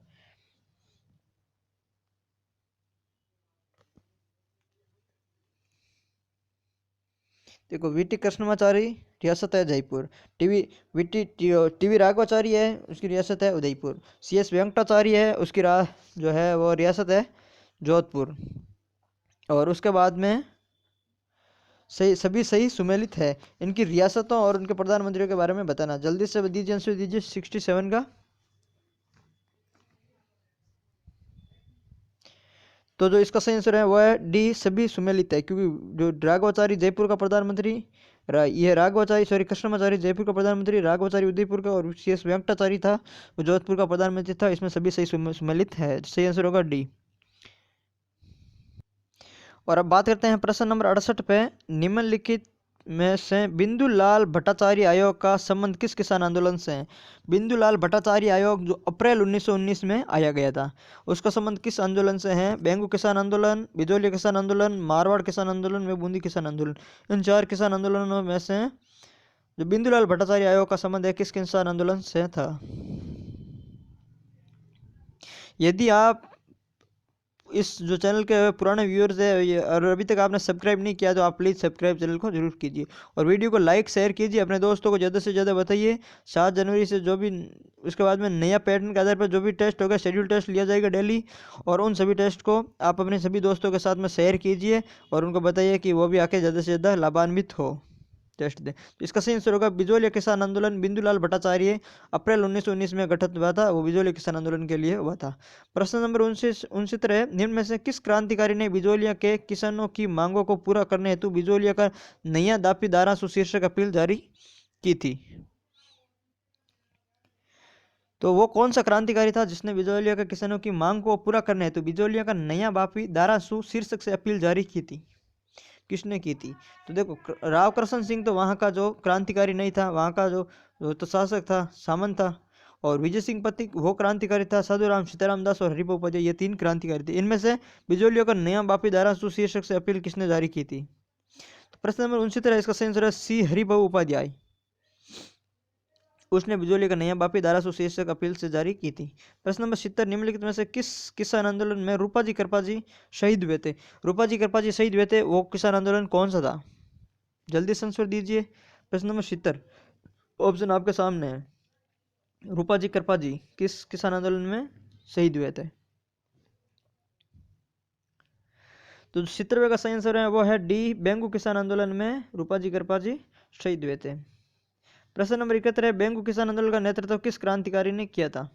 देखो, VT कृष्णमाचारी रियासत है जयपुर, टीवी राघवाचारी है उसकी रियासत है उदयपुर, CS वेंकटाचारी है उसकी जो है वो रियासत है जोधपुर। और उसके बाद में सभी सही सुमेलित है। इनकी रियासतों और उनके प्रधानमंत्रियों के बारे में बताना। जल्दी से दीजिए आंसर दीजिए 67 का। तो जो इसका सही आंसर है वो है D, सभी सुमेलित है, क्योंकि जो राघवाचारी जयपुर का प्रधानमंत्री, ये राघवाचारी कृष्णमाचारी जयपुर का प्रधानमंत्री, राघवाचारी उदयपुर का, और CS वेंकटाचारी था वो जोधपुर का प्रधानमंत्री था। इसमें सभी सही सुमेलित है, सही आंसर होगा D। और अब बात करते हैं प्रश्न नंबर 68 पे, निम्नलिखित में से बिंदुलाल भट्टाचार्य आयोग का संबंध किस किसान आंदोलन से है? बिंदुलाल भट्टाचार्य आयोग जो अप्रैल 1919 में आया गया था, उसका संबंध किस आंदोलन से है? बेंगू किसान आंदोलन, बिजोलिया किसान आंदोलन, मारवाड़ किसान आंदोलन में बूंदी किसान आंदोलन। इन 4 किसान आंदोलनों में से जो बिंदुलाल भट्टाचार्य आयोग का संबंध है किस किसान आंदोलन से था? यदि आप इस जो चैनल के पुराने व्यूअर्स है और अभी तक आपने सब्सक्राइब नहीं किया तो आप प्लीज़ सब्सक्राइब चैनल को जरूर कीजिए और वीडियो को लाइक शेयर कीजिए, अपने दोस्तों को ज़्यादा से ज़्यादा बताइए। 7 जनवरी से जो भी उसके बाद में नया पैटर्न के आधार पर जो भी टेस्ट होगा, शेड्यूल टेस्ट लिया जाएगा डेली, और उन सभी टेस्ट को आप अपने सभी दोस्तों के साथ में शेयर कीजिए और उनको बताइए कि वो भी आके ज़्यादा से ज़्यादा लाभान्वित हो, टेस्ट दें। तो इसका सही आंसर होगा बिजोलिया किसान आंदोलन। बिंदुलाल भट्टाचार्य अप्रैल 1919 में गठित हुआ था, वो बिजोलिया किसान आंदोलन के लिए हुआ था। प्रश्न नंबर 69 है, निम्न में से किस क्रांतिकारी ने बिजोलिया के किसानों की मांगों को पूरा करने हेतु बिजोलिया का नया दापी दारासू शीर्षक अपील जारी की थी? तो वो कौन सा क्रांतिकारी था जिसने बिजोलिया के किसानों की मांग को पूरा करने हेतु बिजोलिया का नया बापी दारासू शीर्षक से अपील जारी की थी? किसने की थी? तो देखो, राव कृष्ण सिंह तो वहाँ का जो क्रांतिकारी नहीं था, वहाँ का जो तो शासक था, सामंत था। और विजय सिंह पति वो क्रांतिकारी था, साधुराम, सीताराम दास और हरिभाऊ उपाध्याय, ये 3 क्रांतिकारी थे। इनमें से बिजोलिया का नया बापी दारासू शीर्षक से अपील किसने जारी की थी? तो प्रश्न नंबर 69 इसका सही आंसर है C, हरिभाऊ उपाध्याय। उसने बिजोलिया का नया बापी दारासू शीर्षक अपील से जारी की थी। प्रश्न नंबर 70, निम्नलिखित में से किस किसान आंदोलन में रूपाजी कृपाजी शहीद हुए थे? रूपाजी कृपाजी शहीद हुए थे, वो किसान आंदोलन कौन सा था? जल्दी से आंसर दीजिए। प्रश्न नंबर 70, ऑप्शन आपके सामने है। रूपाजी कृपाजी किस किसान आंदोलन में शहीद हुए थे? तो 70वें का सही आंसर है वो है डी, बेंगू किसान आंदोलन में रूपाजी करपा जी शहीद हुए थे। प्रश्न नंबर 71 है, बेंगू किसान आंदोलन का नेतृत्व किस क्रांतिकारी ने किया था?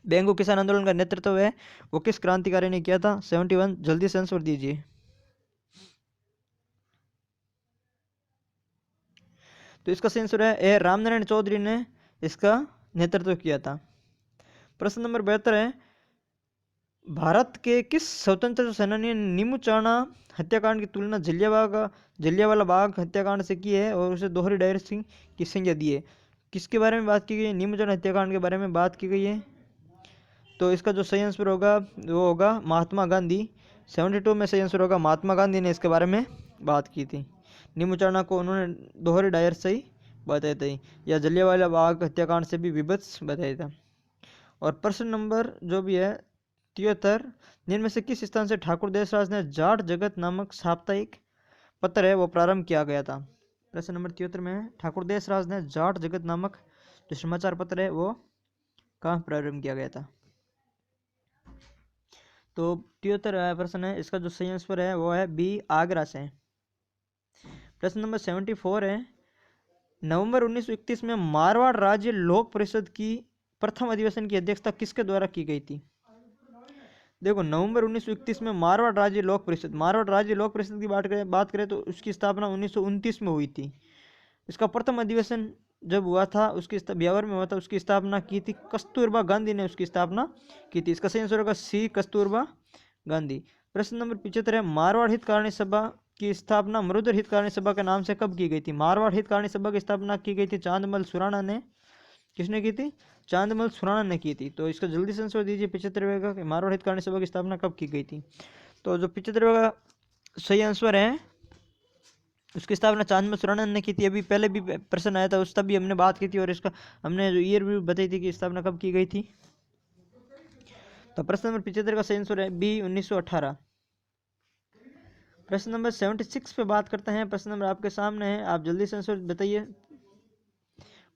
बेंगू किसान आंदोलन का नेतृत्व है वो किस क्रांतिकारी ने किया था? 71, जल्दी से आंसर दीजिए। तो इसका सही आंसर है ए, रामनारायण चौधरी ने इसका नेतृत्व किया था। प्रश्न नंबर 72 है, भारत के किस स्वतंत्र सेनानी ने नीमूचाना हत्याकांड की तुलना जलियांवाला बाग हत्याकांड से की है और उसे दोहरी डायरेक्शन की संज्ञा दी है? किसके बारे में बात की गई है? नीमूचाना हत्याकांड के बारे में बात की गई है। तो इसका जो सही आंसर होगा वो होगा महात्मा गांधी। 72 में सही आंसर होगा महात्मा गांधी ने इसके बारे में बात की थी। नीमूचाना को उन्होंने दोहरे डायर से ही बताया था या जलियांवाला बाग हत्याकांड से भी विभत्स बताया था। और प्रश्न नंबर जो भी है 73, जिनमें से किस स्थान से ठाकुर देशराज ने जाट जगत नामक साप्ताहिक पत्र है वो प्रारंभ किया गया था? प्रश्न नंबर 73 में ठाकुर देशराज ने जाट जगत नामक जो समाचार पत्र है वो कहाँ प्रारंभ किया गया था? तो 73 प्रश्न है, इसका जो सही आंसर है वो है बी, आगरा से। प्रश्न नंबर 74 है, नवंबर 1931 में मारवाड़ राज्य लोक परिषद की प्रथम अधिवेशन की अध्यक्षता किसके द्वारा की गई थी? देखो, नवंबर 1931 में मारवाड़ राज्य लोक परिषद की बात करें तो उसकी स्थापना 1929 में हुई थी। इसका प्रथम अधिवेशन जब हुआ था उसकी ब्यावर में हुआ था, उसकी स्थापना की थी कस्तूरबा गांधी ने, उसकी स्थापना की थी। इसका सही आंसर होगा सी, कस्तूरबा गांधी। प्रश्न नंबर 75 है, मारवाड़ हितकारिणी सभा की स्थापना मरुधर हितकारिणी सभा के नाम से कब की गई थी? मारवाड़ हितकारिणी सभा की स्थापना की गई थी चांदमल सुराणा ने। किसने की थी? चांदमल सुराणा ने की थी। तो इसका जल्दी से आंसर दीजिए 75वें का, मारवाड़ हितकारिणी सभा की स्थापना कब की गई थी? तो जो 75वें का सही आंसर है उसकी स्थापना चांदमल सुराणा ने की थी। अभी पहले भी प्रश्न आया था, उस तब भी हमने बात की थी और इसका हमने जो ईयर भी बताई थी कि स्थापना कब की गई थी। तो प्रश्न नंबर 75 का सही आंसर है बी, 1918। प्रश्न नंबर 76 पे बात करते हैं। प्रश्न नंबर आपके सामने है, आप जल्दी से आंसर बताइए।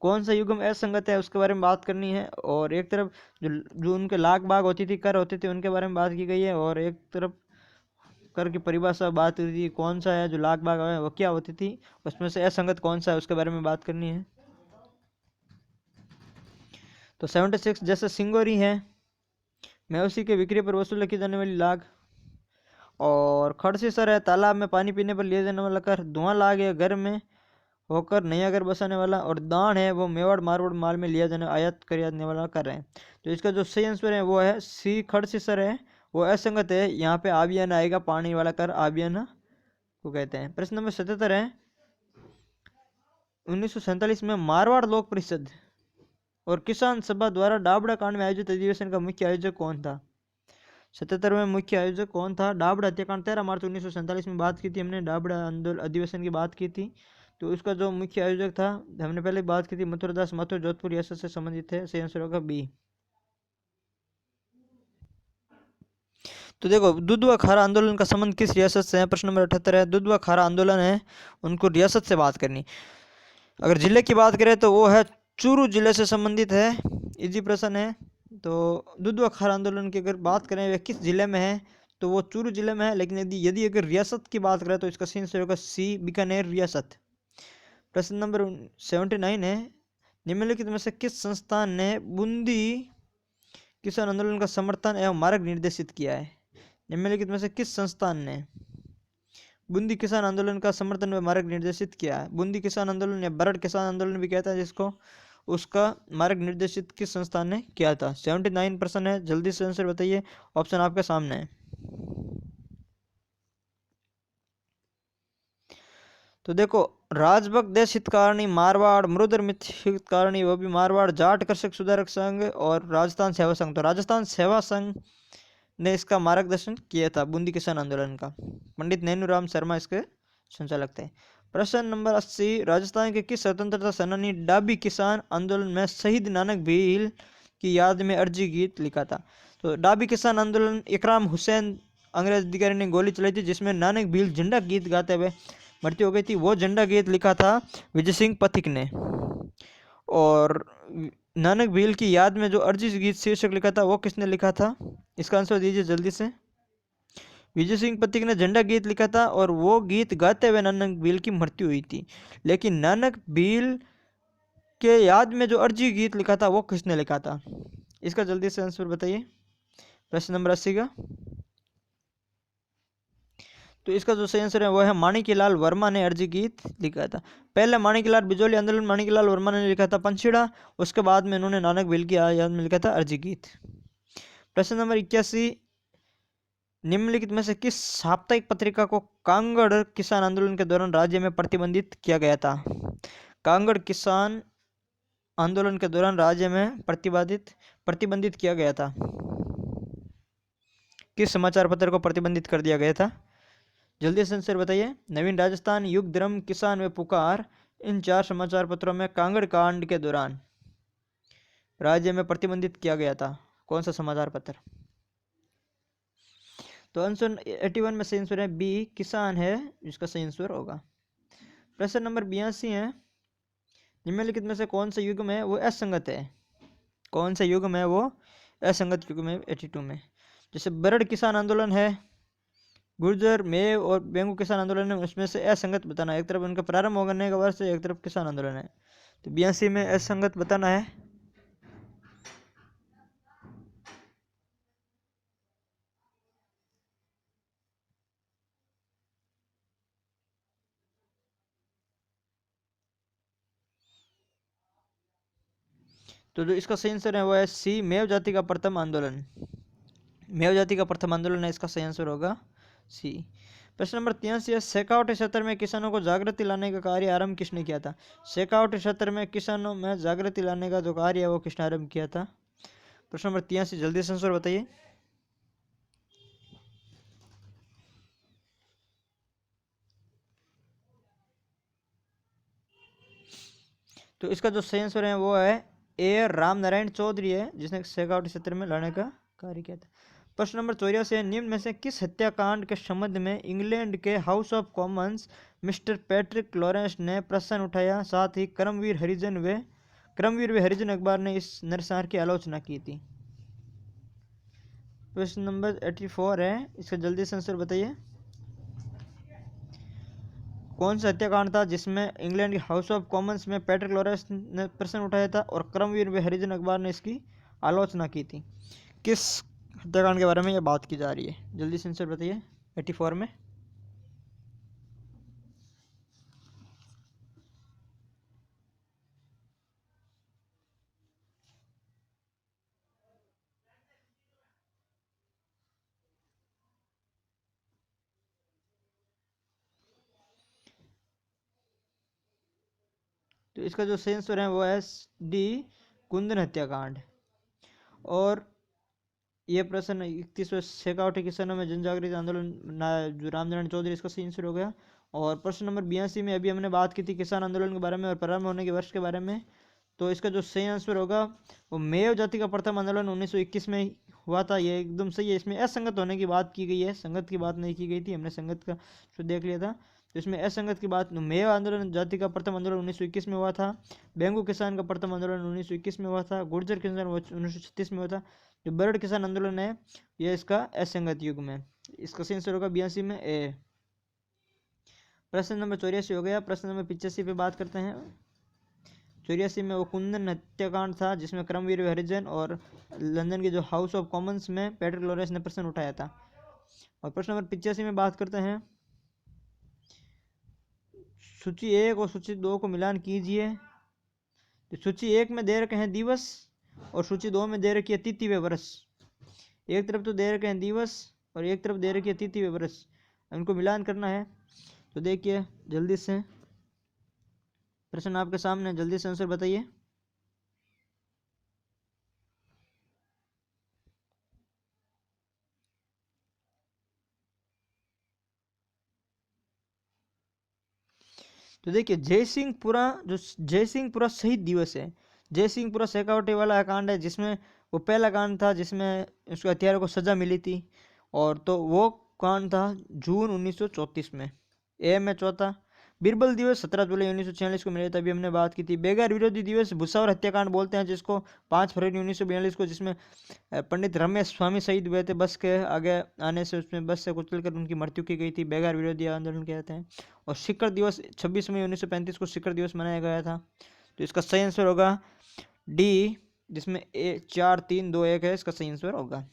कौन सा युग्म असंगत है उसके बारे में बात करनी है। और एक तरफ जो उनके लाग बाग होती थी, कर होते थे, उनके बारे में बात की गई है। और एक तरफ कर की परिभाषा बात हुई थी, कौन सा है जो लाग बाग है वो क्या होती थी, उसमें से असंगत कौन सा है उसके बारे में बात करनी है। तो 76 जैसे सिंगोरी है, मेवसी के विक्री पर वसूल की जाने वाली लाग। और खड़सी सर है, तालाब में पानी पीने पर लिया जाने वाला कर। धुआं लाग है, घर में होकर नया घर बसाने वाला। और दान है वो मेवाड़ मारवाड़ माल में लिया जाने आयात कर जाने वाला कर है। तो इसका जो सही आंसर है वो है सी, खड़सी सर है वो असंगत है। यहाँ पे आबियाना आएगा, पानी वाला कर आबियाना को कहते हैं। प्रश्न नंबर 77 है, 1947 में मारवाड़ लोक परिषद और किसान सभा द्वारा डाबड़ा कांड में आयोजित अधिवेशन का मुख्य आयोजक कौन था? 77 में मुख्य आयोजक कौन था? डाबड़ा हत्याकांड 13 मार्च 1947 में बात की थी हमने, डाबड़ा आंदोलन अधिवेशन की बात की थी। तो उसका जो मुख्य आयोजक था हमने पहले बात की थी, मथुरदास माथुर, जोधपुर रियासत से संबंधित है। सही आंसर होगा बी। तो देखो, दुधवा खारा आंदोलन का संबंध किस रियासत से है? प्रश्न नंबर 78 है, दुधवा खारा आंदोलन है उनको रियासत से बात करनी। अगर जिले की बात करें तो वो है चूरू जिले से संबंधित है। इजी प्रश्न है। तो दुधवा खारा आंदोलन की अगर बात करें वे किस जिले में है तो वो चूरू जिले में है। लेकिन यदि अगर रियासत की बात करें तो इसका सही आंसर होगा सी, बीकानेर रियासत। प्रश्न नंबर 79 है, निम्नलिखित में से किस संस्थान ने बूंदी किसान आंदोलन का समर्थन एवं मार्ग निर्देशित किया है? निम्नलिखित में से किस संस्थान ने बूंदी किसान आंदोलन का समर्थन व मार्ग निर्देशित किया है? बूंदी किसान आंदोलन या बरड़ किसान आंदोलन भी कहता है जिसको, उसका मार्ग निर्देशित किस संस्थान ने किया था? 79% है, जल्दी से आंसर बताइए, ऑप्शन आपके सामने है। तो देखो, राजभक्त देश हितकारिणी मारवाड़, मरुधर मित्र हितकारिणी वो भी मारवाड़, जाट कृषक सुधारक संघ और राजस्थान सेवा संघ। तो राजस्थान सेवा संघ ने इसका मार्गदर्शन किया था बूंदी किसान आंदोलन का। पंडित नैनूराम शर्मा इसके संचालक थे। प्रश्न नंबर 80, राजस्थान के किस स्वतंत्रता सेनानी डाबी किसान आंदोलन में शहीद नानक भील की याद में अर्जी गीत लिखा था? तो डाबी किसान आंदोलन इकराम हुसैन अंग्रेज अधिकारी ने गोली चलाई थी जिसमें नानक भील झंडा गीत गाते हुए मृत्यु हो गई थी। वो झंडा गीत लिखा था विजय सिंह पथिक ने। और नानक भील की याद में जो अर्जी गीत शीर्षक लिखा था वो किसने लिखा था? इसका आंसर दीजिए जल्दी से। विजय सिंह पथिक ने झंडा गीत लिखा था और वो गीत गाते हुए नानक भील की मृत्यु हुई थी। लेकिन नानक भील के याद में जो अर्जी गीत लिखा था वो किसने लिखा था? इसका जल्दी से आंसर बताइए, प्रश्न नंबर 80 का। तो इसका जो सही आंसर है वो है माणिक्यलाल वर्मा ने अर्जी गीत लिखा था। पहले माणिक्यलाल बिजोली आंदोलन माणिक्यलाल वर्मा ने लिखा था पंछीड़ा, उसके बाद में इन्होंने नानक भील की याद में लिखा था अर्जी गीत। प्रश्न नंबर 81, निम्नलिखित में से किस साप्ताहिक पत्रिका को कांगड़ किसान आंदोलन के दौरान राज्य में प्रतिबंधित किया गया था? कांगड़ किसान आंदोलन के दौरान राज्य में प्रतिबंधित किया गया था। किस समाचार पत्र को प्रतिबंधित कर दिया गया था? जल्दी से आंसर बताइए। नवीन राजस्थान, युग धर्म, किसान व पुकार, इन 4 समाचार पत्रों में कांगड़ कांड के दौरान राज्य में प्रतिबंधित किया गया था कौन सा समाचार पत्र? तो आंसर 81 में सही आंसर है बी, किसान है जिसका सही आंसर होगा। प्रश्न नंबर 82 है, निम्नलिखित में से कौन सा युग में वो असंगत है? कौन सा युग में वो असंगत युग में 82 में? जैसे बरड़ किसान आंदोलन है, गुर्जर मेव और बेंगू किसान आंदोलन है, उसमें से असंगत बताना है। एक तरफ उनका प्रारंभ होने का वर्ष है, एक तरफ किसान आंदोलन है, तो 82 में असंगत बताना है। तो जो इसका सही आंसर है वो है सी, मेव जाति का प्रथम आंदोलन। मेव जाति का प्रथम आंदोलन है, इसका सही आंसर होगा सी। प्रश्न नंबर 83 है, शेखावटी क्षेत्र में किसानों को जागृति लाने का कार्य आरंभ किसने किया था? शेखावटी क्षेत्र में किसानों में जागृति लाने का जो कार्य है वो किसने आरंभ किया था? प्रश्न नंबर 83 जल्दी से आंसर बताइए। तो इसका जो सही आंसर है वो है ए, राम नारायण चौधरी है, जिसने शेखावटी क्षेत्र में लड़ने का कार्य किया था। प्रश्न नंबर 84 है, निम्न में से किस हत्याकांड के संबंध में इंग्लैंड के house of Commons mister Patrick Lawrence ने प्रश्न उठाया, साथ ही क्रमवीर व हरिजन अखबार ने इस नरसंहार की आलोचना की थी? प्रश्न नंबर 84 है, इसका जल्दी से आंसर बताइए। कौन सा हत्याकांड था जिसमें इंग्लैंड के हाउस ऑफ कॉमन्स में पैट्रिक लॉरेंस ने प्रश्न उठाया था और क्रमवीर व हरिजन अखबार ने इसकी आलोचना की थी? किस हत्याकांड के बारे में यह बात की जा रही है? जल्दी से आंसर बताइए 84 में। तो इसका जो सही आंसर है वो है डी, कुंदन हत्याकांड। और ये प्रश्न 31वें शेखावटी किसानों में जनजागृति आंदोलन जो रामनारायण चौधरी, इसका सही आंसर हो गया। और प्रश्न नंबर 82 में अभी हमने बात की थी किसान आंदोलन के बारे में और प्रारंभ होने के वर्ष के बारे में, तो इसका जो सही आंसर होगा वो मेव जाति का प्रथम आंदोलन 1921 में हुआ था। ये एकदम सही है। इसमें असंगत होने की बात की गई है, संगत की बात नहीं की गई थी, हमने संगत का जो देख लिया था। तो इसमें असंगत की बात, मेव आंदोलन जाति का प्रथम आंदोलन 1921 में हुआ था, बेंगू किसान का प्रथम आंदोलन 1921 में हुआ था, गुर्जर किसान 1936 में हुआ था। जो बरड़ किसान आंदोलन है ये इसका असंगत युग में, इसका सही आंसर होगा 82 में ए। प्रश्न नंबर 84 हो गया। प्रश्न नंबर 85 पे बात करते हैं। 84 में वो कुंदन हत्याकांड था जिसमें क्रमवीर हरिजन और लंदन के जो हाउस ऑफ कॉमन्स में पैट्रिक लॉरेंस ने प्रश्न उठाया था। और प्रश्न नंबर 85 में बात करते हैं, सूची 1 और सूची 2 को मिलान कीजिए। तो सूची 1 में दे रखे हैं दिवस और सूची 2 में दे रखी है तिथि व वर्ष। एक तरफ तो दे रखे हैं दिवस और एक तरफ दे रखी है तिथि व वर्ष, इनको मिलान करना है। तो देखिए जल्दी से प्रश्न आपके सामने, जल्दी से आंसर बताइए। तो देखिए जयसिंहपुरा शहीद दिवस है। जयसिंहपुरा शेखावटी वाला कांड है जिसमें वो पहला कांड था जिसमें उसके हत्यारों को सजा मिली थी। और तो वो कांड था जून 1934 में, ए में चौथा। बीरबल दिवस 17 जुलाई 1946 को मनाया जाता है, अभी हमने बात की थी। बेगार विरोधी दिवस भुसावर हत्याकांड बोलते हैं जिसको, 5 फरवरी 1942 को, जिसमें पंडित रमेश स्वामी शहीद हुए थे बस के आगे आने से, उसमें बस से कुचलकर उनकी मृत्यु की गई थी। बेगार विरोधी आंदोलन कहते हैं। और शिखर दिवस 26 मई 1935 को शिखर दिवस मनाया गया था। तो इसका सही आंसर होगा डी, जिसमें 4 3 2 1 है, इसका सही आंसर होगा।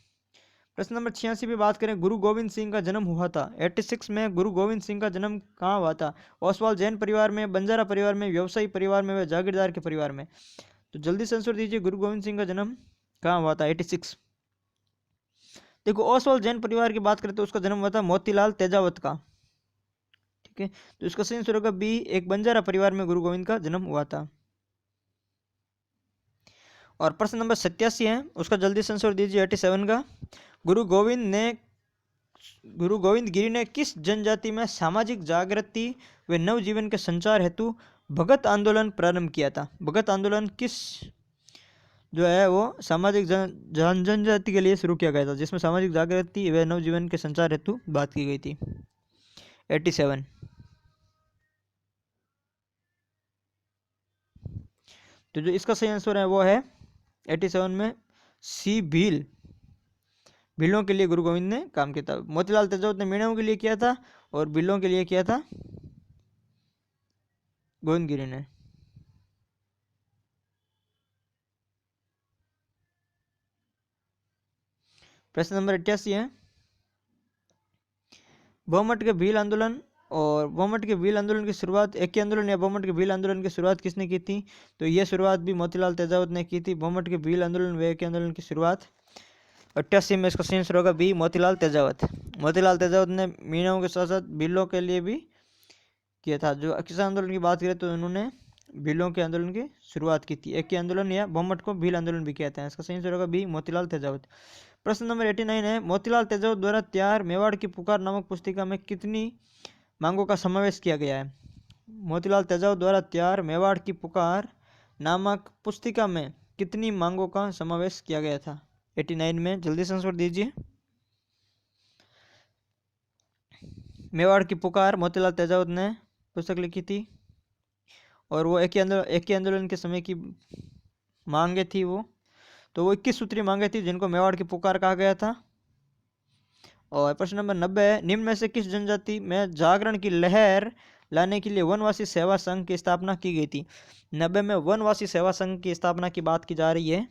प्रश्न नंबर 86 पे बात करें, गुरु गोविंद सिंह का जन्म हुआ था। 86 में गुरु गोविंद सिंह का जन्म कहाँ हुआ था? ओसवाल जैन परिवार में, बंजारा परिवार में, व्यवसायी परिवार में, व जागीरदार के परिवार में? तो जल्दी से आंसर दीजिए, गुरु गोविंद सिंह का जन्म कहाँ हुआ था 86? देखो, ओसवाल जैन परिवार की बात करें तो उसका जन्म हुआ था मोतीलाल तेजावत का। ठीक है, तो इसका सही आंसर होगा बी, एक बंजारा परिवार में गुरु गोविंद का जन्म हुआ था। और प्रश्न नंबर 87 है, उसका जल्दी से आंसर दीजिए 87 का। गुरु गोविंद गिरी ने किस जनजाति में सामाजिक जागृति व नवजीवन के संचार हेतु भगत आंदोलन प्रारंभ किया था? भगत आंदोलन किस जो है वो सामाजिक जनजाति के लिए शुरू किया गया था, जिसमें सामाजिक जागृति व नवजीवन के संचार हेतु बात की गई थी? 87। तो जो इसका सही आंसर है वो है 87 में सी, भीलों के लिए गुरु गोविंद ने काम किया था। मोतीलाल तेजावत ने मीणाओं के लिए किया था और भीलों के लिए किया था गोविंद गिरी ने। प्रश्न नंबर 88 है, बहुमत के भील आंदोलन और बहुमत के भील आंदोलन की शुरुआत, एक ही आंदोलन या बहुमत के भील आंदोलन की शुरुआत किसने की थी? तो यह शुरुआत भी मोतीलाल तेजावत ने की थी। बहुमत के भील आंदोलन व एक आंदोलन की शुरुआत 88 में, इसका सही आंसर होगा बी, मोतीलाल तेजावत। मोतीलाल तेजावत ने मीणाओं के साथ साथ भीलों के लिए भी किया था। जो किसान आंदोलन की बात करें तो उन्होंने भीलों के आंदोलन की शुरुआत की थी। एक ही आंदोलन या बहुमत को भील आंदोलन भी कहते हैं। इसका सही आंसर होगा बी, मोतीलाल तेजावत। प्रश्न नंबर 89 है, मोतीलाल तेजावत द्वारा तैयार मेवाड़ की पुकार नामक पुस्तिका में कितनी मांगों का समावेश किया गया है? मोतीलाल तेजावत द्वारा तैयार मेवाड़ की पुकार नामक पुस्तिका में कितनी मांगों का समावेश किया गया था 89 में? जल्दी से आंसर दीजिए। मेवाड़ की पुकार मोतीलाल तेजावत ने पुस्तक लिखी थी और वो एक ही आंदोलन के समय की मांगे थी वो। तो वो 21 सूत्री मांगे थी जिनको मेवाड़ की पुकार कहा गया था। और प्रश्न नंबर 90 है, निम्न में से किस जनजाति में जागरण की लहर लाने के लिए वनवासी सेवा संघ की स्थापना की गई थी? 90 में वनवासी सेवा संघ की स्थापना की बात की जा रही है।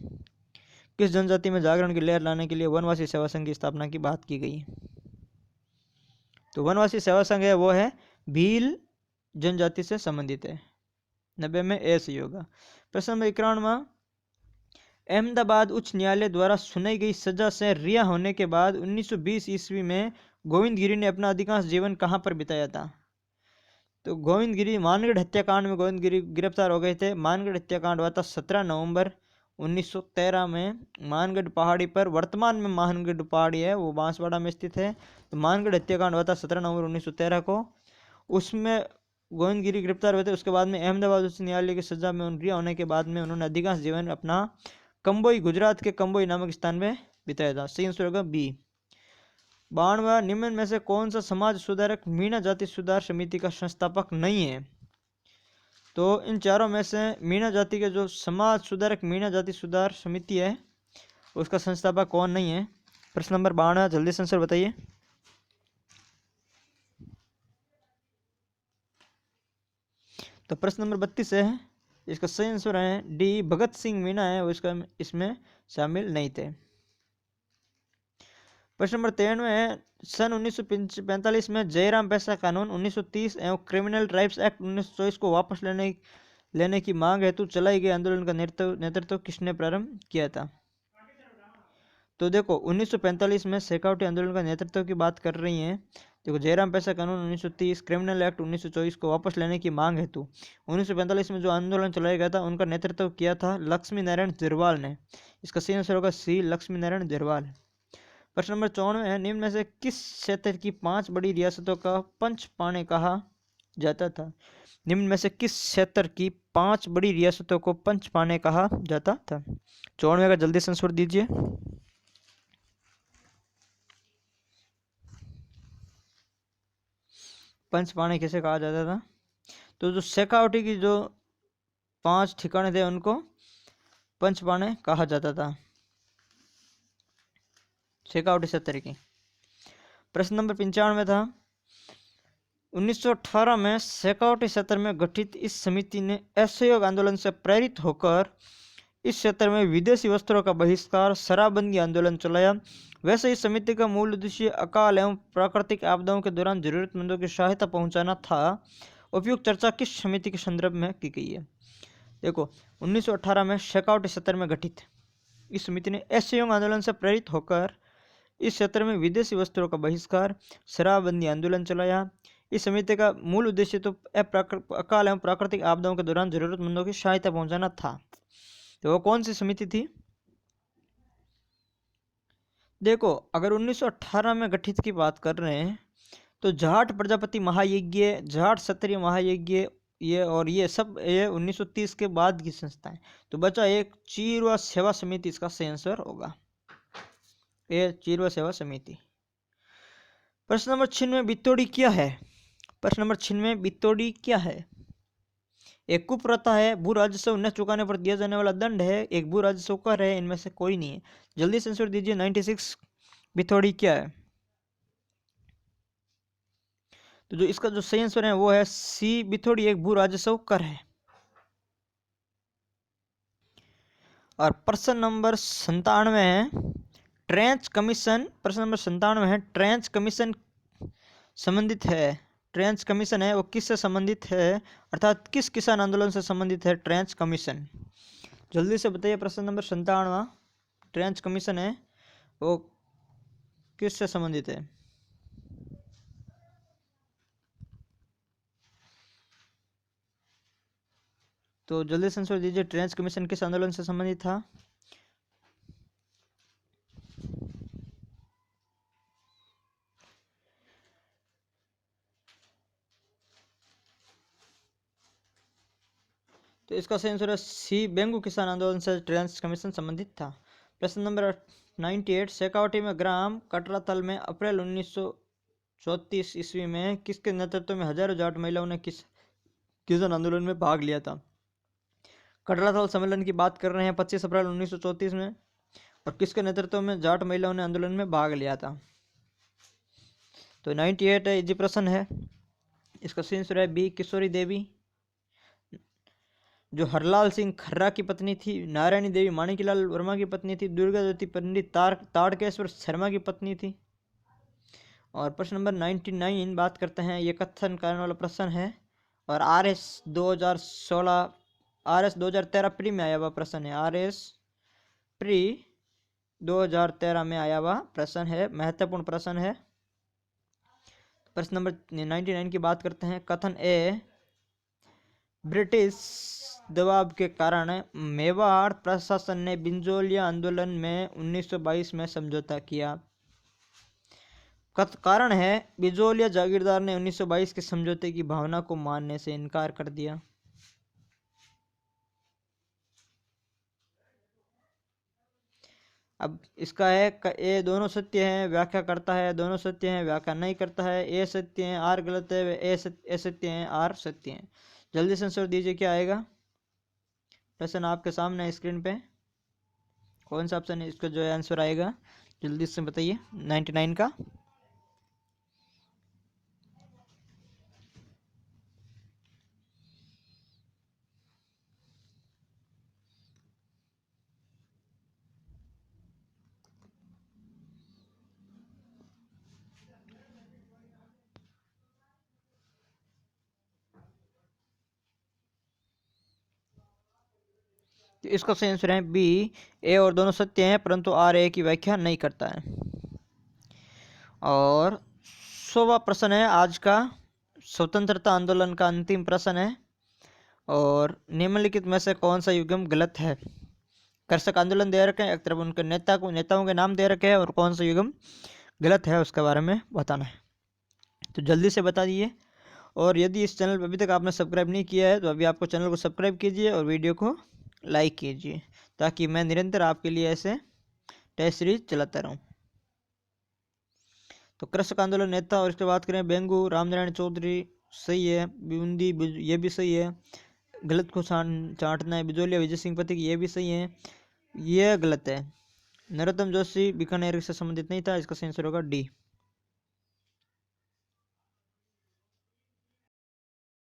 किस जनजाति में जागरण की लहर लाने के लिए वनवासी सेवा संघ की स्थापना की बात की गई? तो वनवासी सेवा संघ है वो है भील जनजाति से संबंधित है। 90 में ए सही होगा। प्रश्न नंबर 91, अहमदाबाद उच्च न्यायालय द्वारा सुनाई गई सजा से रिहा होने के बाद 1920 ईस्वी में गोविंद गिरी ने अपना अधिकांश जीवन कहाँ पर बिताया था? तो गोविंद गिरी मानगढ़ हत्याकांड में गोविंद गिरी गिरफ्तार हो गए थे। मानगढ़ हत्याकांड हुआ था 17 नवंबर 1913 में मानगढ़ पहाड़ी पर। वर्तमान में मानगढ़ पहाड़ी है वो बांसवाड़ा में स्थित है। तो मानगढ़ हत्याकांड हुआ था 17 नवंबर 1913 को। उसमें गोविंद गिरी गिरफ्तार हुए थे। उसके बाद में अहमदाबाद उच्च न्यायालय की सजा में रिहा होने के बाद में उन्होंने अधिकांश जीवन अपना कंबोई, गुजरात के कंबोई नामक स्थान में बिताया था। सही आंसर होगा बी। 92, निम्न में से कौन सा समाज सुधारक मीणा जाति सुधार समिति का संस्थापक नहीं है? तो इन चारों में से मीणा जाति के जो समाज सुधारक मीणा जाति सुधार समिति है उसका संस्थापक कौन नहीं है? प्रश्न नंबर 92, जल्दी से आंसर बताइए। तो प्रश्न नंबर 32 है, इसका सही आंसर है डी, भगत सिंह मीणा है वो इसका इसमें शामिल नहीं थे। प्रश्न नंबर 93 है, सन 1945 में जयराम पैसा कानून 1930 एवं क्रिमिनल ट्राइब्स एक्ट 1924 को वापस लेने की मांग हेतु चलाई गई आंदोलन का नेतृत्व किसने प्रारंभ किया था? तो देखो 1945 में शेखावटी आंदोलन का नेतृत्व की बात कर रही हैं। देखो, जयराम पैसा कानून 1930, क्रिमिनल एक्ट 1924 को वापस लेने की मांग हेतु 1945 में जो आंदोलन चलाया गया था उनका नेतृत्व किया था लक्ष्मी नारायण जिरवाल ने। इसका सही आंसर होगा सी, लक्ष्मी नारायण जिरवाल। प्रश्न नंबर 94 है, निम्न में से किस क्षेत्र की 5 बड़ी रियासतों का पंच पाने कहा जाता था? निम्न में से किस क्षेत्र की 5 बड़ी रियासतों को पंच पाने कहा जाता था? 94 का जल्दी से आंसर दीजिए। पंच पाने किसे कहा जाता था? तो जो शेखावटी की जो 5 ठिकाने थे उनको पंचपाने कहा जाता था। शेखावटी सत्तर की। प्रश्न नंबर 95 था, 1918 में शेखावटी सत्र में गठित इस समिति ने असहयोग आंदोलन से प्रेरित होकर इस क्षेत्र में विदेशी वस्त्रों का बहिष्कार, शराबबंदी आंदोलन चलाया। वैसे इस समिति का मूल उद्देश्य अकाल एवं प्राकृतिक आपदाओं के दौरान जरूरतमंदों की सहायता पहुंचाना था। उपयुक्त चर्चा किस समिति के संदर्भ में की गई है? देखो, 1918 में शेखावटी सत्र में गठित इस समिति ने असहयोग आंदोलन से प्रेरित होकर इस क्षेत्र में विदेशी वस्त्रों का बहिष्कार, शराबबंदी आंदोलन चलाया। इस समिति का मूल उद्देश्य तो अकाल एवं प्राकृतिक आपदाओं के दौरान जरूरतमंदों की सहायता पहुंचाना था। तो वो कौन सी समिति थी? देखो, अगर 1918 में गठित की बात कर रहे हैं तो जाट प्रजापति महायज्ञ, जाट क्षत्रिय महायज्ञ, ये सब 1930 के बाद की संस्थाएं। तो बचा एक चीरवा सेवा समिति, इसका सही आंसर होगा ये चीरवा सेवा समिति। प्रश्न नंबर 96, बितोड़ी क्या है? प्रश्न नंबर 96, बितोड़ी क्या है? एक कुप्रथा है, भू राजस्व न चुकाने पर दिया जाने वाला दंड है, एक भू राजस्व कर है, इनमें से कोई नहीं है। जल्दी से आंसर दीजिए। 96, बिथोड़ी क्या है? तो जो इसका जो सही आंसर है वो है सी, बिथोड़ी एक भू राजस्व कर है। और प्रश्न नंबर 97 है, ट्रेंच कमीशन। प्रश्न नंबर 97 है, ट्रेंच कमीशन संबंधित है। ट्रेंच कमीशन है वो किससे संबंधित है, अर्थात किस किसान आंदोलन से संबंधित है ट्रेंच कमीशन? जल्दी से बताइए। प्रश्न नंबर 97, ट्रेंच कमीशन है वो किससे संबंधित है? तो जल्दी से आंसर दीजिए। ट्रेंच कमीशन किस आंदोलन से संबंधित था? तो इसका सही आंसर है सी, बेंगू किसान आंदोलन से ट्रेंच कमीशन संबंधित था। प्रश्न नंबर 98, शेखावटी में ग्राम कटराथल में अप्रैल 1934 ईस्वी में किसके नेतृत्व में हजारों जाट महिलाओं ने किसान आंदोलन में भाग लिया था? कटराथल सम्मेलन की बात कर रहे हैं 25 अप्रैल 1934 में, और किसके नेतृत्व में जाट महिलाओं ने आंदोलन में भाग लिया था? तो 98 है, इजी प्रश्न है। इसका सही आंसर है बी, किशोरी देवी, जो हरलाल सिंह खर्रा की पत्नी थी, नारायणी देवी माणिकलाल वर्मा की पत्नी थी, दुर्गा ज्योति पंडित ताड़केश्वर शर्मा की पत्नी थी। और प्रश्न नंबर 99 बात करते हैं, ये कथन करने वाला प्रश्न है और RS 2013 प्री में आया हुआ प्रश्न है। RS प्री 2013 में आया हुआ प्रश्न है, महत्वपूर्ण प्रश्न है। प्रश्न नंबर 99 की बात करते हैं। कथन ए, ब्रिटिश दबाव के कारण मेवाड़ प्रशासन ने बिंजोलिया आंदोलन में 1922 में समझौता किया। कारण है, बिजोलिया जागीरदार ने 1922 के समझौते की भावना को मानने से इनकार कर दिया। अब इसका है ए दोनों सत्य है, व्याख्या करता है, दोनों सत्य है, व्याख्या नहीं करता है, ए सत्य है, आर गलत है, ए सत्य है, आर सत्य है। जल्दी से आंसर दीजिए, क्या आएगा? प्रश्न आपके सामने है स्क्रीन पे, कौन सा ऑप्शन है इसका जो है आंसर आएगा? जल्दी से बताइए 99 का। तो इसका सही आंसर है बी, ए और दोनों सत्य हैं परंतु आर ए की व्याख्या नहीं करता है। और 100वां प्रश्न है आज का, स्वतंत्रता आंदोलन का अंतिम प्रश्न है, और निम्नलिखित में से कौन सा युग्म गलत है? कृषक आंदोलन दे रखे हैं, एक तरफ उनके नेताओं के नाम दे रखे हैं, और कौन सा युग्म गलत है उसके बारे में बताना है। तो जल्दी से बता दीजिए। और यदि इस चैनल पर अभी तक आपने सब्सक्राइब नहीं किया है तो अभी आपको चैनल को सब्सक्राइब कीजिए और वीडियो को लाइक कीजिए, ताकि मैं निरंतर आपके लिए ऐसे टेस्ट सीरीज चलाता रहूं। तो कृषक आंदोलन नेता, और इसके बात करें बेंगू रामनारायण चौधरी, सही है। बूंदी ये भी सही है। गलत को चाटना है बिजोलिया विजय सिंह पथिक, ये भी सही है। ये गलत है। नरोत्तम जोशी बीकानेर से संबंधित नहीं था, इसका सही आंसर होगा डी।